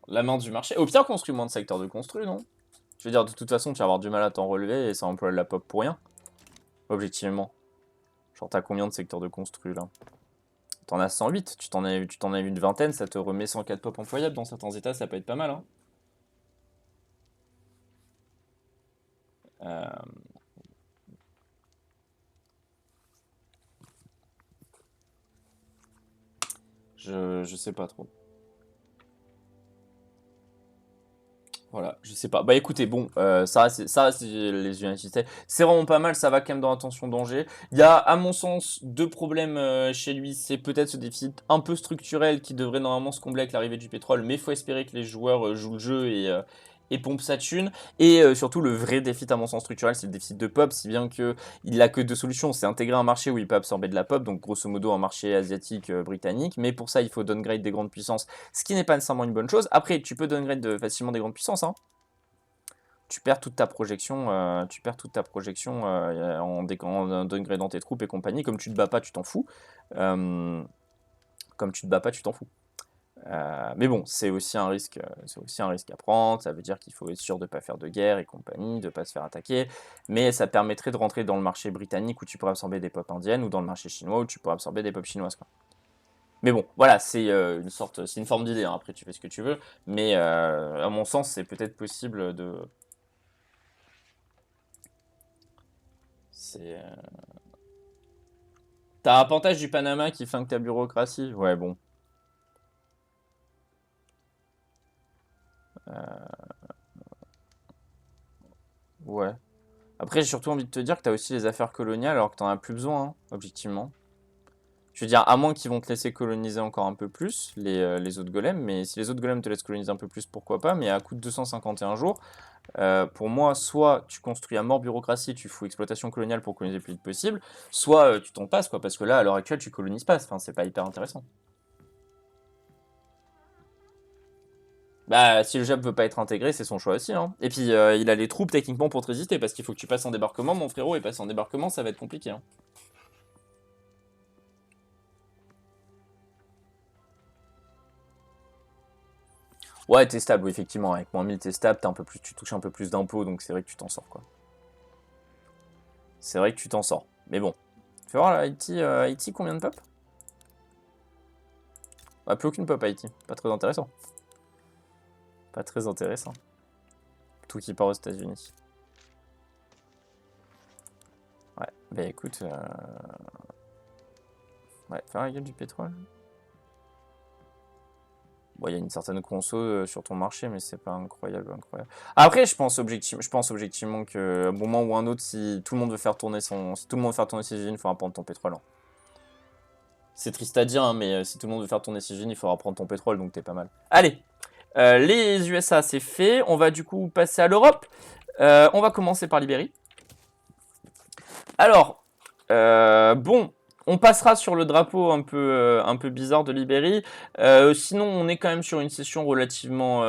La main du marché. Au pire, construis moins de secteurs de construit, non? Je veux dire, de toute façon, tu vas avoir du mal à t'en relever et ça emploie la pop pour rien. Objectivement. Genre, t'as combien de secteurs de construit là? T'en as 108, tu t'en as eu une vingtaine, ça te remet 104 pop employables. Dans certains états, ça peut être pas mal, hein. Euh, je sais pas trop. Voilà, je sais pas. Bah écoutez, bon, ça reste les United States. C'est vraiment pas mal, ça va quand même dans l'attention danger. Il y a, à mon sens, deux problèmes chez lui. C'est peut-être ce déficit un peu structurel qui devrait normalement se combler avec l'arrivée du pétrole, mais il faut espérer que les joueurs jouent le jeu et pompent sa thune. Et surtout, le vrai déficit, à mon sens, structurel, c'est le déficit de pop, si bien que il a que deux solutions. C'est intégrer un marché où il peut absorber de la pop, donc grosso modo un marché asiatique, britannique. Mais pour ça, il faut downgrade des grandes puissances, ce qui n'est pas nécessairement une bonne chose. Après, tu peux downgrade facilement des grandes puissances, hein. Tu perds toute ta projection, en downgradant tes troupes et compagnie. Comme tu te bats pas, tu t'en fous. Comme tu te bats pas, tu t'en fous. Mais bon, c'est aussi un risque à prendre. Ça veut dire qu'il faut être sûr de ne pas faire de guerre et compagnie, de ne pas se faire attaquer. Mais ça permettrait de rentrer dans le marché britannique où tu pourrais absorber des pop indiennes ou dans le marché chinois où tu pourrais absorber des pop chinoises, quoi. Mais bon, voilà, c'est une forme d'idée, hein. Après, tu fais ce que tu veux. Mais à mon sens, c'est peut-être possible de. C'est. T'as un avantage du Panama qui flingue ta bureaucratie. Ouais, bon. Ouais. Après, j'ai surtout envie de te dire que t'as aussi les affaires coloniales alors que t'en as plus besoin, hein, objectivement. Je veux dire, à moins qu'ils vont te laisser coloniser encore un peu plus, les autres golems, mais si les autres golems te laissent coloniser un peu plus, pourquoi pas, mais à coût de 251 jours, pour moi, soit tu construis à mort bureaucratie, tu fous exploitation coloniale pour coloniser le plus vite possible, soit tu t'en passes, quoi, parce que là, à l'heure actuelle, tu colonises pas, enfin, c'est pas hyper intéressant. Bah, si le Jap veut pas être intégré, c'est son choix aussi, hein. Et puis, il a les troupes techniquement pour te résister, parce qu'il faut que tu passes en débarquement, mon frérot, et passer en débarquement, ça va être compliqué, hein. Ouais, t'es stable, oui, effectivement. Avec moins 1000, t'es stable, tu touches un peu plus d'impôts, donc c'est vrai que tu t'en sors, quoi. C'est vrai que tu t'en sors. Mais bon, Fais voir, là, Haïti, Haïti, combien de pop? Ah, plus aucune pop, Haïti. Pas très intéressant. Pas très intéressant. Tout qui part aux États-Unis. Ouais, bah écoute... Ouais, faire la gueule du pétrole. Bon, il y a une certaine conso sur ton marché, mais c'est pas incroyable, incroyable. Après, je pense objectivement que, à un moment ou un autre, si tout le monde veut faire tourner si tout le monde veut faire tourner ses usines, il faudra prendre ton pétrole, hein. C'est triste à dire, hein, mais si tout le monde veut faire tourner ses usines, il faudra prendre ton pétrole, donc t'es pas mal. Allez, les USA, c'est fait. On va du coup passer à l'Europe. On va commencer par l'Ibérie. Alors, bon, on passera sur le drapeau un peu bizarre de l'Ibérie. Sinon, on est quand même sur une session relativement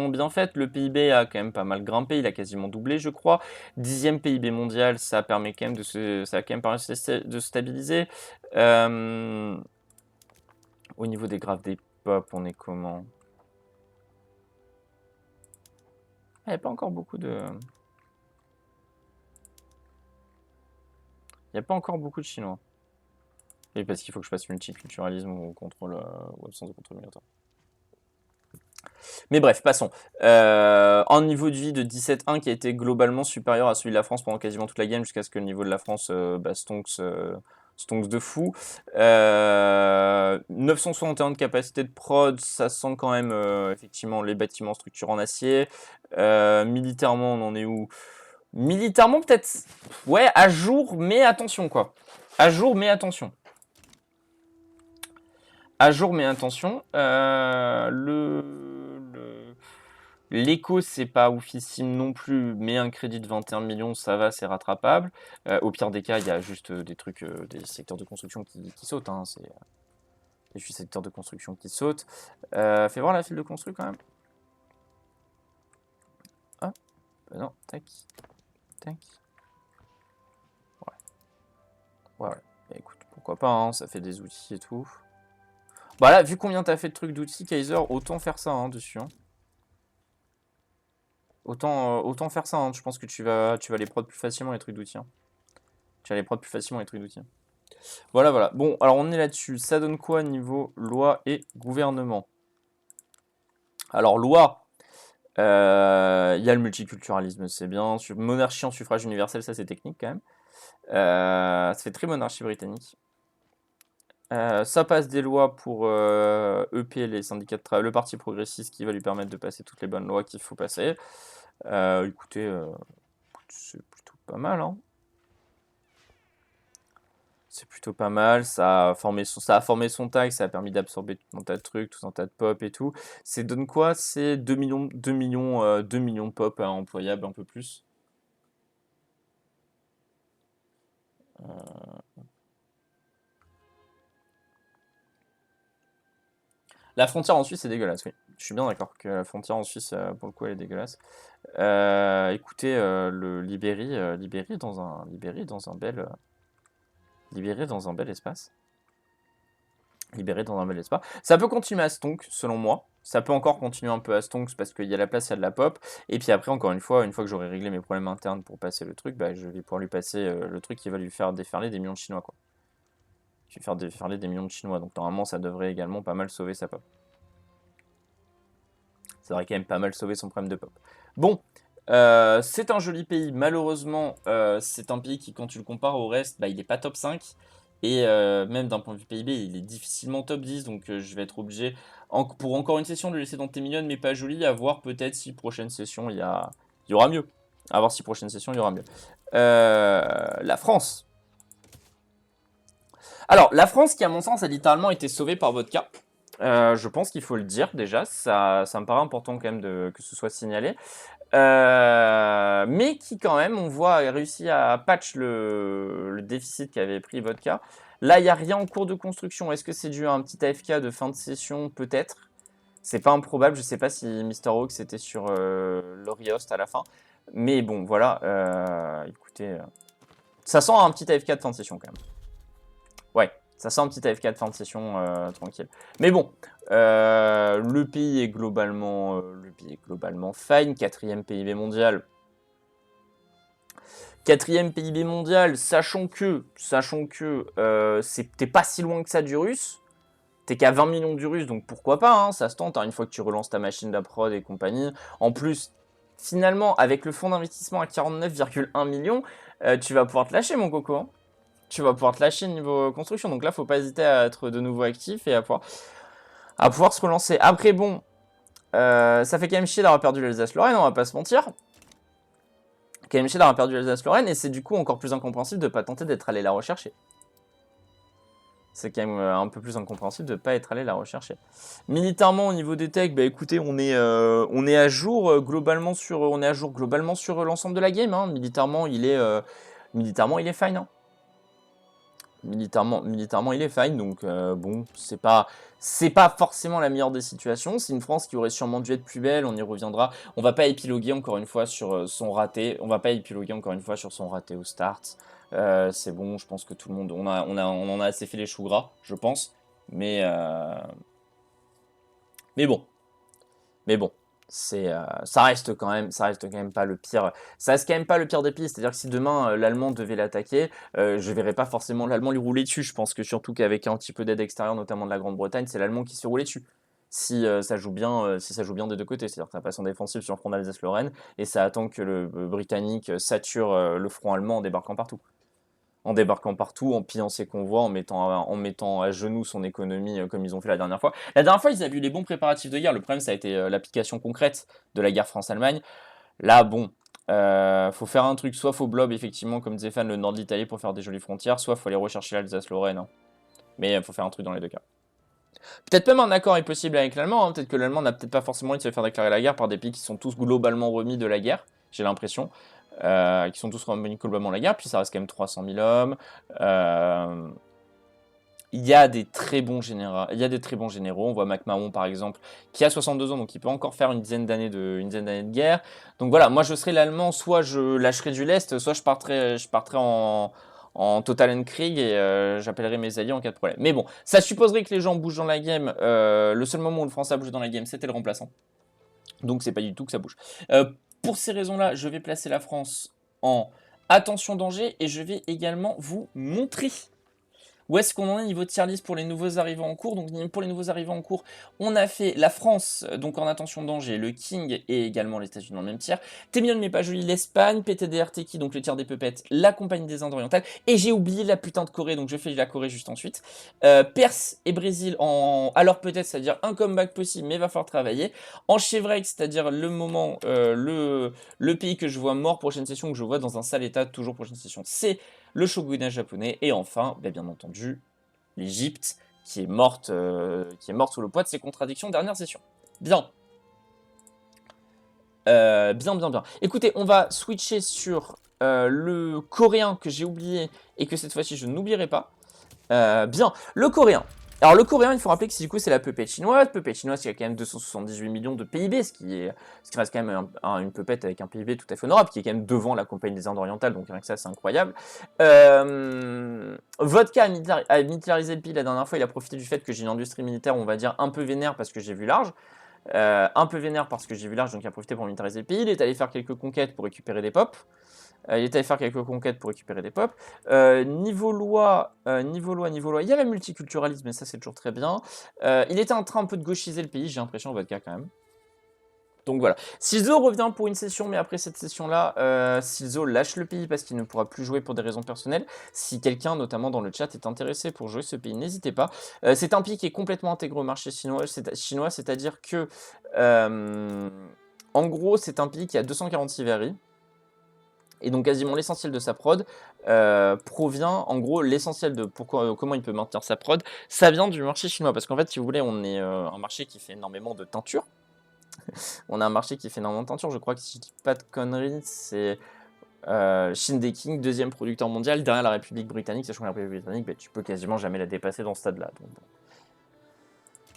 bien faite. Le PIB a quand même pas mal grimpé, il a quasiment doublé, je crois. 10e PIB mondial, ça permet quand même ça a quand même permis de stabiliser. Au niveau des graphes des pop, on est comment? Il n'y a pas encore beaucoup de... Il n'y a pas encore beaucoup de Chinois. Et parce qu'il faut que je fasse multiculturalisme ou contrôle ou absence de contrôle migratoire. Mais bref, passons. Un niveau de vie de 17,1 qui a été globalement supérieur à celui de la France pendant quasiment toute la game, jusqu'à ce que le niveau de la France stonks de fou. 961 de capacité de prod, ça sent quand même effectivement les bâtiments structurés en acier. Militairement, on en est où? Militairement, peut-être, ouais, à jour, mais attention, quoi. À jour, mais attention. À jour, mais attention. L'écho, c'est pas oufissime non plus, mais un crédit de 21 millions, ça va, c'est rattrapable. Au pire des cas, il y a juste des trucs, des secteurs de construction qui sautent, hein. C'est juste des secteurs de construction qui sautent. Fais voir la file de construction quand même. Ah, non, tac. Tac. Ouais, ouais. Écoute, pourquoi pas, hein, ça fait des outils et tout. Bah là, vu combien t'as fait de trucs d'outils, Kaiser, autant faire ça hein, dessus. Hein. Autant faire ça, hein. Je pense que tu vas les prod plus facilement les trucs d'outils. Hein. Tu vas les prod plus facilement les trucs d'outils. Voilà, voilà. Bon, alors on est là-dessus. Ça donne quoi niveau loi et gouvernement? Alors, loi, il y a le multiculturalisme, c'est bien. Monarchie en suffrage universel, ça c'est technique quand même. Ça fait très monarchie britannique. Ça passe des lois pour EP, les syndicats de travail, le parti progressiste qui va lui permettre de passer toutes les bonnes lois qu'il faut passer. Écoutez, c'est plutôt pas mal, hein. C'est plutôt pas mal, ça a formé son tag, ça a permis d'absorber tout un tas de trucs, tout un tas de pop et tout. C'est donne quoi? C'est 2 millions, 2 millions de pop hein, employables, un peu plus. La frontière en Suisse, c'est dégueulasse, oui. Je suis bien d'accord que la frontière en Suisse, pour le coup, elle est dégueulasse. Écoutez, l'Ibérie est dans un bel espace. Libéré dans un bel espace. Ça peut continuer à stonk, selon moi. Ça peut encore continuer un peu à stonk parce qu'il y a la place, il y a de la pop. Et puis après, encore une fois que j'aurai réglé mes problèmes internes pour passer le truc, bah, je vais pouvoir lui passer le truc qui va lui faire déferler des millions de Chinois, quoi. Je vais faire déferler des millions de Chinois. Donc normalement, ça devrait également pas mal sauver sa pop. Ça devrait quand même pas mal sauver son problème de pop. Bon, c'est un joli pays. Malheureusement, c'est un pays qui, quand tu le compares au reste, bah, il n'est pas top 5. Et même d'un point de vue PIB, il est difficilement top 10. Donc je vais être obligé, pour encore une session, de le laisser dans tes millions, mais pas joli. À voir peut-être si prochaine session, il y aura mieux. À voir si prochaine session, il y aura mieux. La France. Alors, la France, qui à mon sens a littéralement été sauvée par Vodka. Je pense qu'il faut le dire déjà, ça me paraît important quand même que ce soit signalé. Mais qui quand même, on voit, a réussi à patch le déficit qu'avait pris Vodka. Là, il n'y a rien en cours de construction. Est-ce que c'est dû à un petit AFK de fin de session? Peut-être. C'est pas improbable. Je sais pas si Mr. Hawk c'était sur l'Oriost à la fin. Mais bon, voilà. Écoutez, ça sent un petit AFK de fin de session quand même. Ouais, ça sent un petit AFK de fin de session tranquille. Mais bon, le pays est globalement fine, 4e PIB mondial. Quatrième PIB mondial, sachant que t'es pas si loin que ça du russe. T'es qu'à 20 millions du russe, donc pourquoi pas, hein, ça se tente, hein, une fois que tu relances ta machine d'approd et compagnie. En plus, finalement, avec le fonds d'investissement à 49,1 millions, tu vas pouvoir te lâcher, mon coco. Hein. Tu vas pouvoir te lâcher niveau construction. Donc là, faut pas hésiter à être de nouveau actif et à pouvoir se relancer. Après, bon, ça fait quand même chier d'avoir perdu l'Alsace-Lorraine, on va pas se mentir. Quand même chier d'avoir perdu l'Alsace-Lorraine, et c'est du coup encore plus incompréhensible de ne pas tenter d'être allé la rechercher. C'est quand même un peu plus incompréhensible de ne pas être allé la rechercher. Militairement, au niveau des techs, bah écoutez, on est à jour globalement sur l'ensemble de la game. Hein. Militairement, il est fine. Hein. Militairement, il est fine. Donc bon, c'est pas forcément la meilleure des situations. C'est une France qui aurait sûrement dû être plus belle. On y reviendra. On va pas épiloguer encore une fois sur son raté. On va pas épiloguer encore une fois sur son raté au start. C'est bon, je pense que tout le monde, on en a assez fait les choux gras, je pense. Mais bon, ça reste quand même pas le pire. Ça reste quand même pas le pire des pistes. C'est-à-dire que si demain l'Allemand devait l'attaquer, je verrais pas forcément l'Allemand lui rouler dessus. Je pense que surtout qu'avec un petit peu d'aide extérieure, notamment de la Grande-Bretagne, c'est l'Allemand qui se fait rouler dessus. Si ça joue bien des deux côtés, c'est-à-dire que ça passe en défensive sur le front d'Alsace-Lorraine et ça attend que le Britannique sature le front allemand en débarquant partout. En pillant ses convois, en mettant à genoux son économie comme ils ont fait la dernière fois. La dernière fois, ils avaient eu les bons préparatifs de guerre. Le problème, ça a été l'application concrète de la guerre France-Allemagne. Là, bon, faut faire un truc. Soit faut blob, effectivement, comme disait Fan, le nord de l'Italie pour faire des jolies frontières, soit faut aller rechercher l'Alsace-Lorraine. Hein. Mais il faut faire un truc dans les deux cas. Peut-être même un accord est possible avec l'Allemand. Hein. Peut-être que l'Allemand n'a peut-être pas forcément envie de se faire déclarer la guerre par des pays qui sont tous globalement remis de la guerre, j'ai l'impression. Qui sont tous remis globalement de la guerre. Puis ça reste quand même 300 000 hommes. Il y a des très bons généraux. On voit MacMahon par exemple, qui a 62 ans, donc il peut encore faire une dizaine d'années de guerre. Donc voilà, moi je serais l'Allemand, soit je lâcherais du lest, soit je partirais en Total Krieg et j'appellerai mes alliés en cas de problème. Mais bon, ça supposerait que les gens bougent dans la game. Le seul moment où le Français a bougé dans la game, c'était le remplaçant. Donc c'est pas du tout que ça bouge. Pour ces raisons-là, je vais placer la France en attention danger et je vais également vous montrer où est-ce qu'on en est niveau tier list pour les nouveaux arrivants en cours. Donc pour les nouveaux arrivants en cours, on a fait la France, donc en attention danger, le King et également les États-Unis dans le même tiers. T'es mignonne mais pas jolie, l'Espagne, PTDRTK, donc le tiers des peupettes, la Compagnie des Indes orientales. Et j'ai oublié la putain de Corée, donc je fais la Corée juste ensuite. Perse et Brésil alors peut-être, c'est-à-dire un comeback possible, mais va falloir travailler. En Chevrec, c'est-à-dire le moment, le pays que je vois mort prochaine session, que je vois dans un sale état toujours prochaine session, c'est le shogunat japonais, et enfin, bien entendu, l'Égypte, qui est morte sous le poids de ses contradictions dernière session. Bien. Bien. Écoutez, on va switcher sur le coréen que j'ai oublié, et que cette fois-ci je n'oublierai pas. Bien, le coréen. Alors le coréen, il faut rappeler que du coup c'est la peuplette chinoise qui a quand même 278 millions de PIB, ce qui reste quand même une peuplette avec un PIB tout à fait honorable, qui est quand même devant la Compagnie des Indes orientales, donc rien que ça c'est incroyable. Vodka a militarisé le pays la dernière fois, il a profité du fait que j'ai une industrie militaire, on va dire, un peu vénère parce que j'ai vu large. Donc il a profité pour militariser le pays, il est allé faire quelques conquêtes pour récupérer des pop. Niveau loi, il y a la multiculturalisme, mais ça c'est toujours très bien. Il était en train un peu de gauchiser le pays, j'ai l'impression, Vodka quand même. Donc voilà. Silzo revient pour une session, mais après cette session-là, Silzo lâche le pays parce qu'il ne pourra plus jouer pour des raisons personnelles. Si quelqu'un, notamment dans le chat, est intéressé pour jouer ce pays, n'hésitez pas. C'est un pays qui est complètement intégré au marché chinois, c'est-à-dire que, en gros, c'est un pays qui a 246 verries. Et donc quasiment l'essentiel de sa prod provient, en gros, l'essentiel de comment il peut maintenir sa prod, ça vient du marché chinois. Parce qu'en fait, si vous voulez, on est un marché qui fait énormément de teinture. On a un marché qui fait énormément de teinture. Je crois que si je dis pas de conneries, c'est Shindeking, deuxième producteur mondial, derrière la République britannique. Sachant que la République britannique, bah, tu peux quasiment jamais la dépasser dans ce stade-là. Donc bon.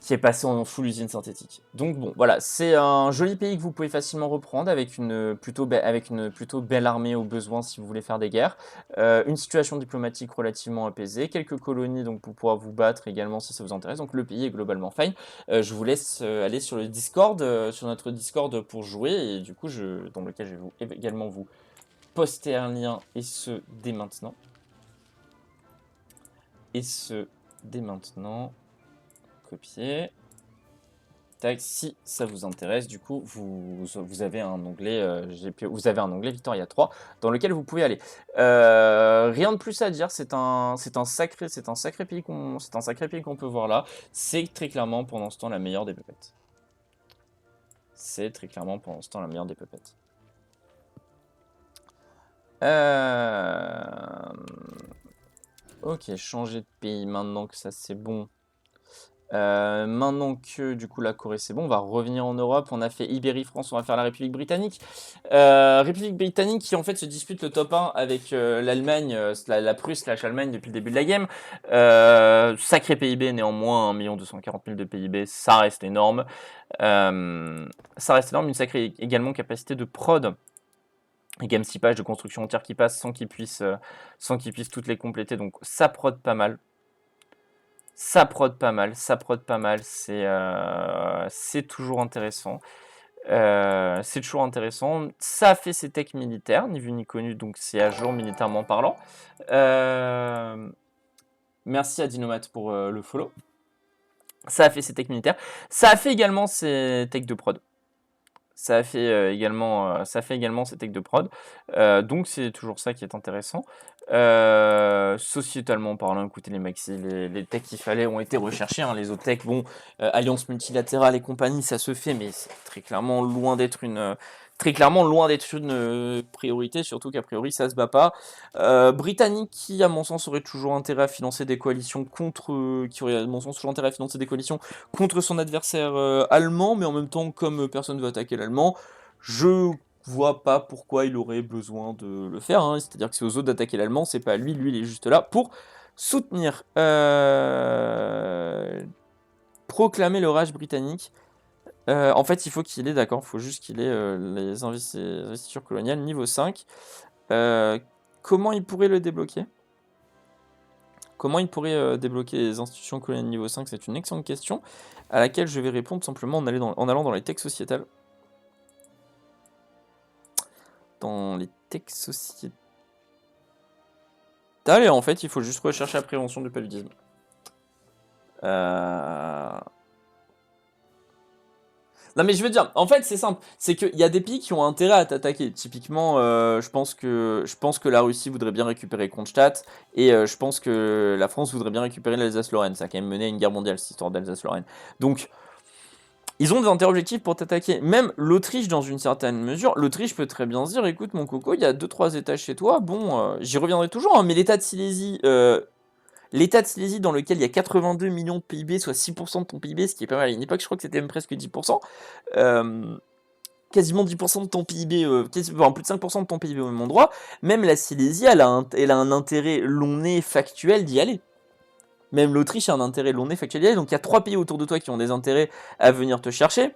Qui est passé en full usine synthétique. Donc bon, voilà, c'est un joli pays que vous pouvez facilement reprendre avec une plutôt belle armée au besoin si vous voulez faire des guerres. Une situation diplomatique relativement apaisée, quelques colonies donc pour pouvoir vous battre également si ça vous intéresse. Donc le pays est globalement fine. Je vous laisse aller sur le Discord, sur notre Discord pour jouer et du coup dans lequel je vais également vous poster un lien et ce dès maintenant. Et ce dès maintenant. Copier. Tac, si ça vous intéresse, du coup, vous avez un onglet GPO, vous avez un onglet Victoria 3 dans lequel vous pouvez aller. Rien de plus à dire, c'est un sacré pays qu'on peut voir là. C'est très clairement pendant ce temps la meilleure des puppets. C'est très clairement pendant ce temps la meilleure des puppets. Ok, changer de pays maintenant que ça c'est bon. Maintenant que du coup la Corée c'est bon, on va revenir en Europe. On a fait Ibérie-France, on va faire la République britannique. République britannique qui en fait se dispute le top 1 avec l'Allemagne, la Prusse / Allemagne depuis le début de la game. Sacré PIB néanmoins, 1 240 000 de PIB, ça reste énorme. Ça reste énorme, une sacrée également capacité de prod. Game 6 pages de construction entière qui passe sans qu'ils puissent toutes les compléter, donc ça prod pas mal. Ça prod pas mal, c'est toujours intéressant. Ça a fait ses techs militaires, ni vu ni connu, donc c'est à jour militairement parlant. Merci à Dinomat pour le follow. Ça a fait ses techs militaires. Ça a fait également ses techs de prod. Ça a fait également ses techs de prod. Donc c'est toujours ça qui est intéressant. Sociétalement parlant, écoutez les maxi, les techs qu'il fallait ont été recherchés. Hein. Les autres techs, bon, alliance multilatérale et compagnie, ça se fait, mais c'est très clairement loin d'être une priorité, surtout qu'a priori ça se bat pas. Britannique qui, à mon sens, aurait toujours intérêt à financer des coalitions contre son adversaire allemand, mais en même temps, comme personne ne veut attaquer l'allemand, je vois pas pourquoi il aurait besoin de le faire. Hein. C'est-à-dire que c'est aux autres d'attaquer l'allemand, c'est pas à lui. Lui, il est juste là pour soutenir. Proclamer le rage britannique. En fait, il faut qu'il ait, d'accord, il faut juste qu'il ait les investitures coloniales niveau 5. Comment il pourrait le débloquer ? Comment il pourrait débloquer les institutions coloniales niveau 5 ? C'est une excellente question à laquelle je vais répondre simplement en allant dans les techs sociétales. Dans les techs sociétales, et en fait, il faut juste rechercher la prévention du paludisme. Non mais je veux dire, en fait c'est simple, c'est qu'il y a des pays qui ont intérêt à t'attaquer. Typiquement, je pense que la Russie voudrait bien récupérer Kronstadt, et je pense que la France voudrait bien récupérer l'Alsace-Lorraine. Ça a quand même mené à une guerre mondiale, cette histoire d'Alsace-Lorraine. Donc, ils ont des intérêts objectifs pour t'attaquer. Même l'Autriche, dans une certaine mesure, l'Autriche peut très bien se dire, écoute mon coco, il y a 2-3 états chez toi, bon, j'y reviendrai toujours, hein, mais l'État de Silésie... L'État de Silésie dans lequel il y a 82 millions de PIB, soit 6% de ton PIB, ce qui est pas mal. À une époque, je crois que c'était même presque 10%. Quasiment 10% de ton PIB, plus de 5% de ton PIB au même endroit. Même la Silésie, elle a un intérêt long nez factuel d'y aller. Même l'Autriche a un intérêt long nez factuel d'y aller. Donc il y a 3 pays autour de toi qui ont des intérêts à venir te chercher.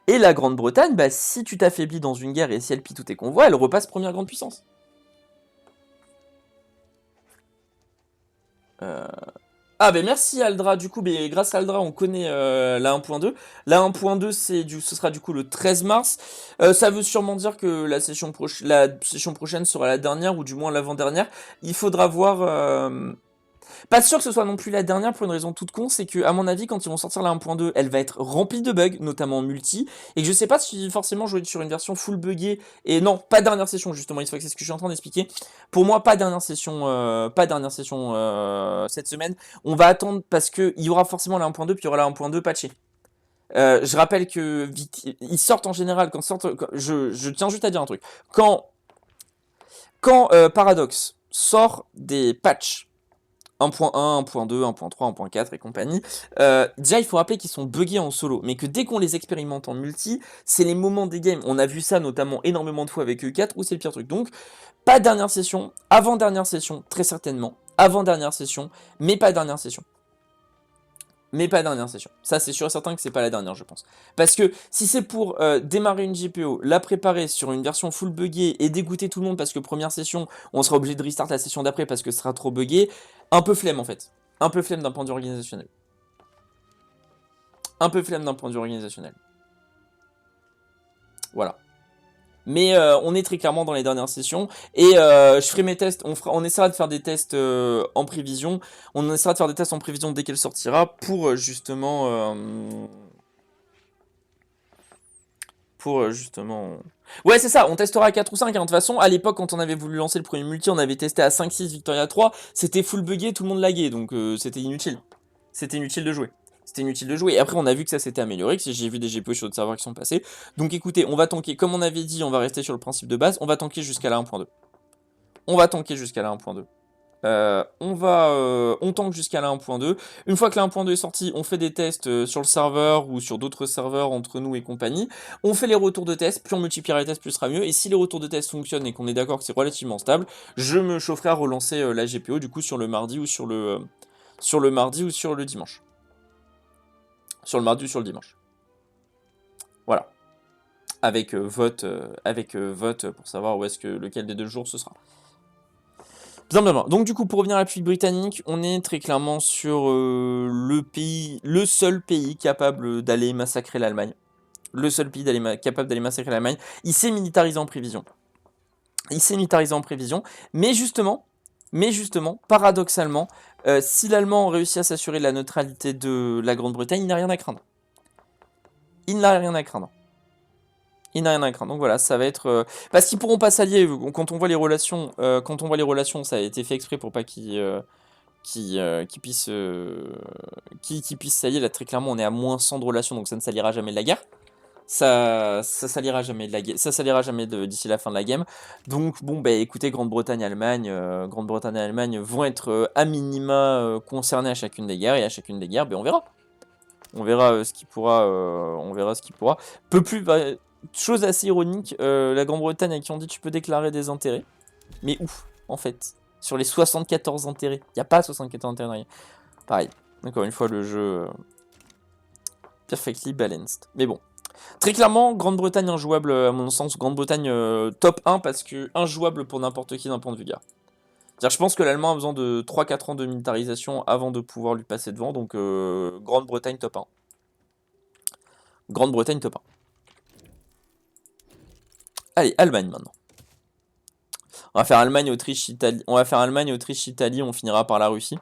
Et la Grande-Bretagne, bah, si tu t'affaiblis dans une guerre et si elle pille tous tes convois, elle repasse première grande puissance. Ah ben merci Aldra, du coup grâce à Aldra on connaît la 1.2. La 1.2 ce sera du coup le 13 mars. Ça veut sûrement dire que la session prochaine sera la dernière ou du moins l'avant-dernière. Il faudra voir... Pas sûr que ce soit non plus la dernière pour une raison toute con, c'est que à mon avis quand ils vont sortir la 1.2, elle va être remplie de bugs, notamment en multi, et que je sais pas si forcément jouer sur une version full buggée, et non, pas dernière session justement, c'est ce que je suis en train d'expliquer. Pour moi, pas dernière session cette semaine. On va attendre parce que il y aura forcément la 1.2 puis il y aura la 1.2 patchée. Je rappelle que ils sortent en général je tiens juste à dire un truc. Quand Paradox sort des patchs 1.1, 1.2, 1.3, 1.4 et compagnie. Déjà, il faut rappeler qu'ils sont buggés en solo, mais que dès qu'on les expérimente en multi, c'est les moments des games. On a vu ça notamment énormément de fois avec E4, où c'est le pire truc. Donc, pas dernière session, avant-dernière session, très certainement. Avant-dernière session, mais pas dernière session. Ça, c'est sûr et certain que c'est pas la dernière, je pense. Parce que si c'est pour démarrer une GPO, la préparer sur une version full buggée et dégoûter tout le monde parce que première session, on sera obligé de restart la session d'après parce que ce sera trop buggé, un peu flemme en fait. Un peu flemme d'un point de vue organisationnel. Voilà. Mais on est très clairement dans les dernières sessions. Et je ferai mes tests. On essaiera de faire des tests en prévision. On essaiera de faire des tests en prévision dès qu'elle sortira pour justement... Ouais, c'est ça, on testera à 4 ou 5. Hein. De toute façon, à l'époque, quand on avait voulu lancer le premier multi, on avait testé à 5-6 Victoria 3. C'était full buggé, tout le monde laguait, donc c'était inutile. C'était inutile de jouer. C'était inutile de jouer. Et après, on a vu que ça s'était amélioré, que j'ai vu des GPO sur d'autres serveurs qui sont passés. Donc écoutez, on va tanker, comme on avait dit, on va rester sur le principe de base, on va tanker jusqu'à la 1.2. On va tanker jusqu'à la 1.2. On tank jusqu'à la 1.2. Une fois que la 1.2 est sortie, on fait des tests sur le serveur ou sur d'autres serveurs entre nous et compagnie. On fait les retours de test, plus on multipliera les tests, plus ce sera mieux. Et si les retours de test fonctionnent et qu'on est d'accord que c'est relativement stable, je me chaufferai à relancer la GPO du coup sur le mardi ou sur le mardi ou sur le dimanche. Sur le mardi ou sur le dimanche. Voilà. Avec vote pour savoir où est-ce que lequel des 2 jours ce sera. Bien. Donc du coup, pour revenir à la République britannique, on est très clairement sur le seul pays capable d'aller massacrer l'Allemagne. Le seul pays capable d'aller massacrer l'Allemagne. Il s'est militarisé en prévision. Mais justement, paradoxalement, si l'Allemand réussit à s'assurer la neutralité de la Grande-Bretagne, il n'a rien à craindre. Donc voilà, ça va être parce qu'ils pourront pas s'allier. Quand on voit les relations, ça a été fait exprès pour pas qu'ils puissent s'allier. Là, très clairement, on est à moins 100 de relations, donc ça ne s'alliera jamais de la guerre. Ça s'alliera jamais de la guerre. Ça s'alliera jamais d'ici la fin de la game. Donc bon, bah écoutez, Grande-Bretagne, Allemagne, vont être à minima concernés à chacune des guerres, et à chacune des guerres, ben on verra. On verra ce qui pourra. Chose assez ironique, la Grande-Bretagne à qui on dit tu peux déclarer des intérêts. Mais ouf, en fait. Sur les 74 intérêts. Il n'y a pas 74 intérêts derrière. Pareil. Encore une fois, le jeu perfectly balanced. Mais bon. Très clairement, Grande-Bretagne injouable, à mon sens. Grande-Bretagne top 1 parce que injouable pour n'importe qui d'un point de vue gars. Je pense que l'Allemand a besoin de 3-4 ans de militarisation avant de pouvoir lui passer devant. Donc Grande-Bretagne top 1. Grande-Bretagne top 1. Allez, Allemagne maintenant. On va faire Allemagne, Autriche, Italie. On finira par la Russie.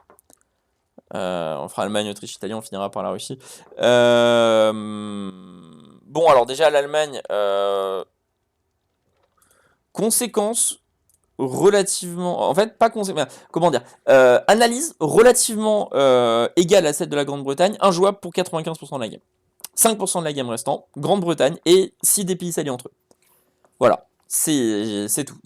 On fera Allemagne, Autriche, Italie, on finira par la Russie. Bon, alors déjà, l'Allemagne, conséquence relativement... En fait, pas conséquence... Comment dire analyse relativement égale à celle de la Grande-Bretagne, injouable pour 95% de la game. 5% de la game restant, Grande-Bretagne, et 6 des pays s'allient entre eux. Voilà, c'est tout.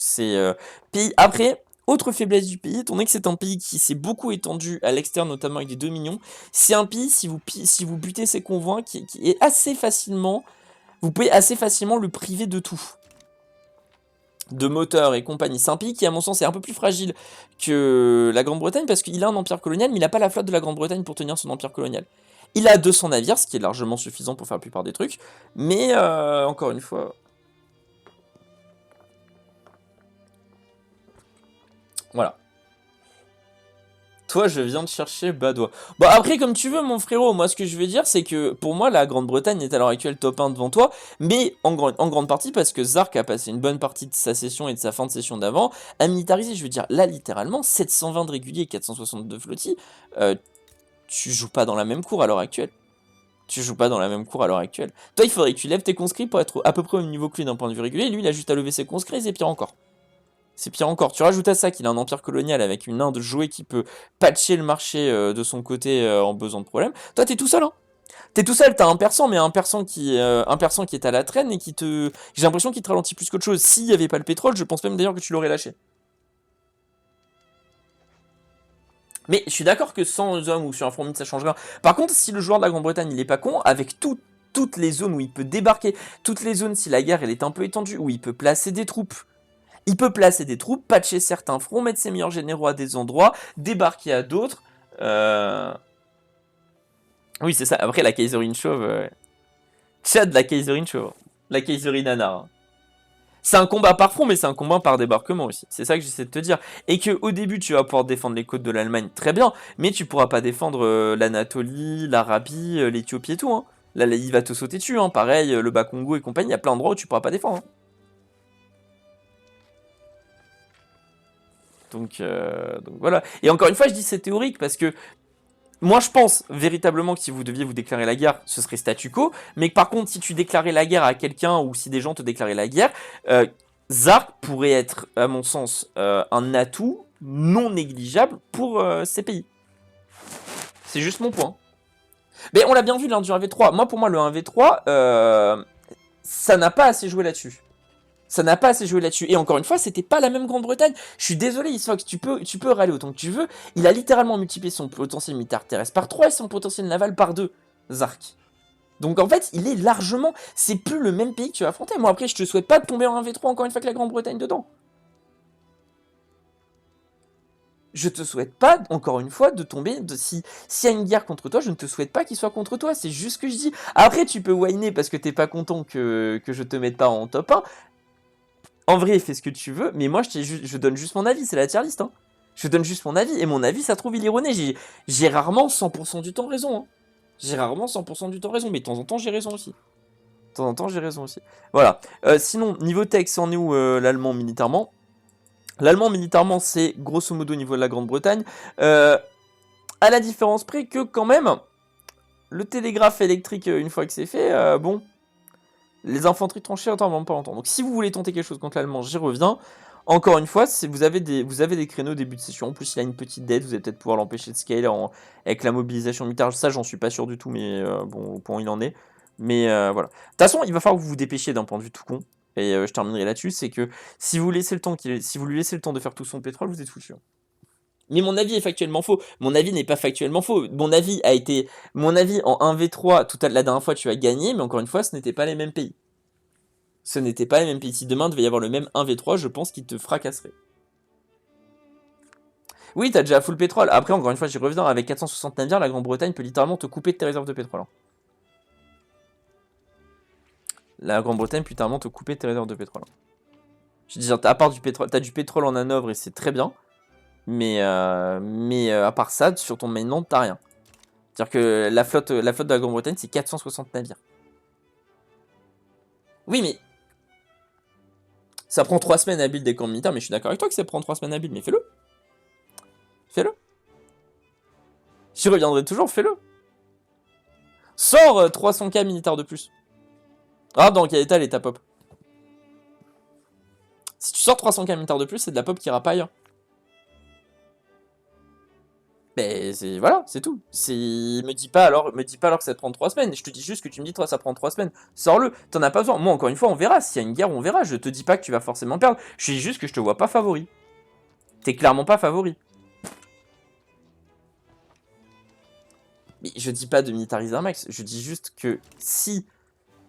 Pays... Après... Autre faiblesse du pays, étant donné que c'est un pays qui s'est beaucoup étendu à l'extérieur, notamment avec des 2 millions, c'est un pays, si vous butez ses convois, qui est assez facilement... Vous pouvez assez facilement le priver de tout. De moteurs et compagnie. C'est un pays qui, à mon sens, est un peu plus fragile que la Grande-Bretagne, parce qu'il a un empire colonial, mais il n'a pas la flotte de la Grande-Bretagne pour tenir son empire colonial. Il a 200 navires, ce qui est largement suffisant pour faire la plupart des trucs, mais encore une fois... Voilà. Toi, je viens de chercher Badois. Bon, après, comme tu veux, mon frérot, moi, ce que je veux dire, c'est que, pour moi, la Grande-Bretagne est à l'heure actuelle top 1 devant toi, mais en grande partie parce que Zark a passé une bonne partie de sa session et de sa fin de session d'avant à militariser. Je veux dire, là, littéralement, 720 de régulier et 462 flottis, tu joues pas dans la même cour à l'heure actuelle. Toi, il faudrait que tu lèves tes conscrits pour être à peu près au même niveau que lui d'un point de vue régulier. Lui, il a juste à lever ses conscrits, c'est pire encore. Tu rajoutes à ça qu'il a un empire colonial avec une Inde jouée qui peut patcher le marché de son côté en besoin de problème. Toi, t'es tout seul, hein. T'es tout seul, t'as un persan, mais un persan qui est à la traîne et qui te... J'ai l'impression qu'il te ralentit plus qu'autre chose. S'il n'y avait pas le pétrole, je pense même d'ailleurs que tu l'aurais lâché. Mais je suis d'accord que sans hommes ou sur un front mid, ça change rien. Par contre, si le joueur de la Grande-Bretagne, il est pas con, avec toutes les zones où il peut débarquer, toutes les zones, si la guerre, elle est un peu étendue, où il peut placer des troupes, patcher certains fronts, mettre ses meilleurs généraux à des endroits, débarquer à d'autres. Oui, c'est ça. Après, la Kaiserine chauve... Tchad, la Kaiserine chauve. La Kaiserine nana. Hein. C'est un combat par front, mais c'est un combat par débarquement aussi. C'est ça que j'essaie de te dire. Et qu'au début, tu vas pouvoir défendre les côtes de l'Allemagne, très bien, mais tu pourras pas défendre l'Anatolie, l'Arabie, l'Éthiopie et tout. Hein. Là, il va te sauter dessus. Hein. Pareil, le Bas-Congo et compagnie, il y a plein d'endroits où tu pourras pas défendre. Hein. Donc voilà. Et encore une fois, je dis c'est théorique parce que moi, je pense véritablement que si vous deviez vous déclarer la guerre, ce serait statu quo. Mais que par contre, si tu déclarais la guerre à quelqu'un ou si des gens te déclaraient la guerre, Zark pourrait être, à mon sens, un atout non négligeable pour ces pays. C'est juste mon point. Mais on l'a bien vu lors du 1v3. Moi, pour moi, le 1v3, ça n'a pas assez joué là-dessus. Ça n'a pas assez joué là-dessus. Et encore une fois, c'était pas la même Grande-Bretagne. Je suis désolé, Isfox, tu peux râler autant que tu veux. Il a littéralement multiplié son potentiel militaire terrestre par 3 et son potentiel naval par 2, Zark. Donc en fait, il est largement... C'est plus le même pays que tu vas affronter. Moi, après, je te souhaite pas de tomber en 1v3 encore une fois avec la Grande-Bretagne dedans. Je te souhaite pas, encore une fois, de tomber... S'il y a une guerre contre toi, je ne te souhaite pas qu'il soit contre toi. C'est juste ce que je dis. Après, tu peux whiner parce que t'es pas content que je te mette pas en top 1. En vrai, fais ce que tu veux, mais moi, je donne juste mon avis, c'est la tier list. Hein. Je donne juste mon avis, et mon avis, ça trouve, il est erroné. J'ai rarement 100% du temps raison. Hein. J'ai rarement 100% du temps raison, mais de temps en temps, j'ai raison aussi. De temps en temps, j'ai raison aussi. Voilà. Sinon, niveau texte, on est où l'allemand militairement? L'allemand militairement, c'est grosso modo au niveau de la Grande-Bretagne. À la différence près que, quand même, le télégraphe électrique, une fois que c'est fait, bon... Les infanteries tranchées attendent vraiment pas longtemps. Donc si vous voulez tenter quelque chose contre l'allemand, j'y reviens. Encore une fois, vous avez des créneaux au début de session. En plus, il a une petite dette, vous allez peut-être pouvoir l'empêcher de scale avec la mobilisation militaire. Ça, j'en suis pas sûr du tout, mais bon, au point où il en est. Mais voilà. De toute façon, il va falloir que vous vous dépêchiez d'un point de vue tout con. Et je terminerai là-dessus, c'est que si vous lui laissez le temps de faire tout son pétrole, vous êtes foutu. Mais mon avis est factuellement faux. Mon avis n'est pas factuellement faux. Mon avis en 1v3, la dernière fois tu as gagné, mais encore une fois, ce n'était pas les mêmes pays. Ce n'était pas les mêmes pays. Si demain devait y avoir le même 1v3, je pense qu'il te fracasserait. Oui, t'as déjà full pétrole. Après, encore une fois, j'y reviens. Avec 460 navires, la Grande-Bretagne peut littéralement te couper de tes réserves de pétrole. Hein. La Grande-Bretagne peut littéralement te couper de tes réserves de pétrole. Hein. Je dis, à part du pétrole, t'as du pétrole en Hanovre et c'est très bien. Mais à part ça, sur ton mainland, t'as rien. C'est-à-dire que la flotte de la Grande-Bretagne, c'est 460 navires. Oui, mais ça prend 3 semaines à build des camps militaires, mais je suis d'accord avec toi que ça prend 3 semaines à build, mais fais-le. Fais-le. J'y reviendrai toujours, fais-le. Sors 300k militaires de plus. Ah, dans quel état elle est ta pop? Si tu sors 300k militaires de plus, c'est de la pop qui ira pas ailleurs. Mais voilà, c'est tout. Me dis pas alors que ça te prend 3 semaines. Je te dis juste que tu me dis, toi, ça prend 3 semaines. Sors-le, t'en as pas besoin. Moi, encore une fois, on verra. S'il y a une guerre, on verra. Je te dis pas que tu vas forcément perdre. Je dis juste que je te vois pas favori. T'es clairement pas favori. Mais je dis pas de militariser un max. Je dis juste que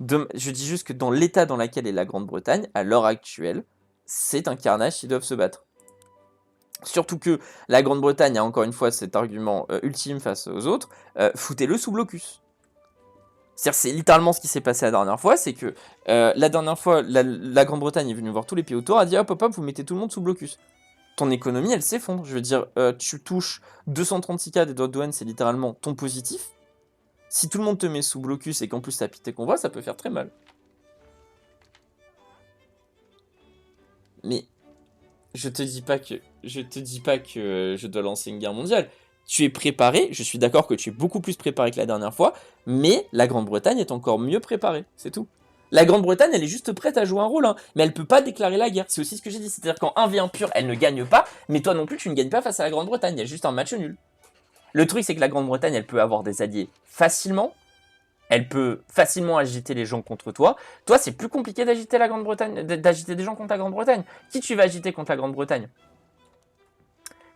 je dis juste que dans l'état dans lequel est la Grande-Bretagne, à l'heure actuelle, c'est un carnage s'ils doivent se battre. Surtout que la Grande-Bretagne a encore une fois cet argument ultime face aux autres, foutez-le sous blocus. C'est-à-dire c'est littéralement ce qui s'est passé la dernière fois, c'est que la dernière fois, la Grande-Bretagne est venue voir tous les pays autour, a dit hop hop hop, vous mettez tout le monde sous blocus. Ton économie, elle s'effondre. Je veux dire, tu touches 236k des droits de douane, c'est littéralement ton positif. Si tout le monde te met sous blocus et qu'en plus t'as pité convoi, ça peut faire très mal. Mais je te dis pas que je dois lancer une guerre mondiale. Tu es préparé, je suis d'accord que tu es beaucoup plus préparé que la dernière fois, mais la Grande-Bretagne est encore mieux préparée, c'est tout. La Grande-Bretagne, elle est juste prête à jouer un rôle, hein, mais elle peut pas déclarer la guerre. C'est aussi ce que j'ai dit, c'est-à-dire qu'en 1v1 pur, elle ne gagne pas, mais toi non plus, tu ne gagnes pas face à la Grande-Bretagne, il y a juste un match nul. Le truc, c'est que la Grande-Bretagne, elle peut avoir des alliés facilement, elle peut facilement agiter les gens contre toi. Toi, c'est plus compliqué d'agiter la Grande-Bretagne, d'agiter des gens contre la Grande-Bretagne. Qui tu vas agiter contre la Grande-Bretagne?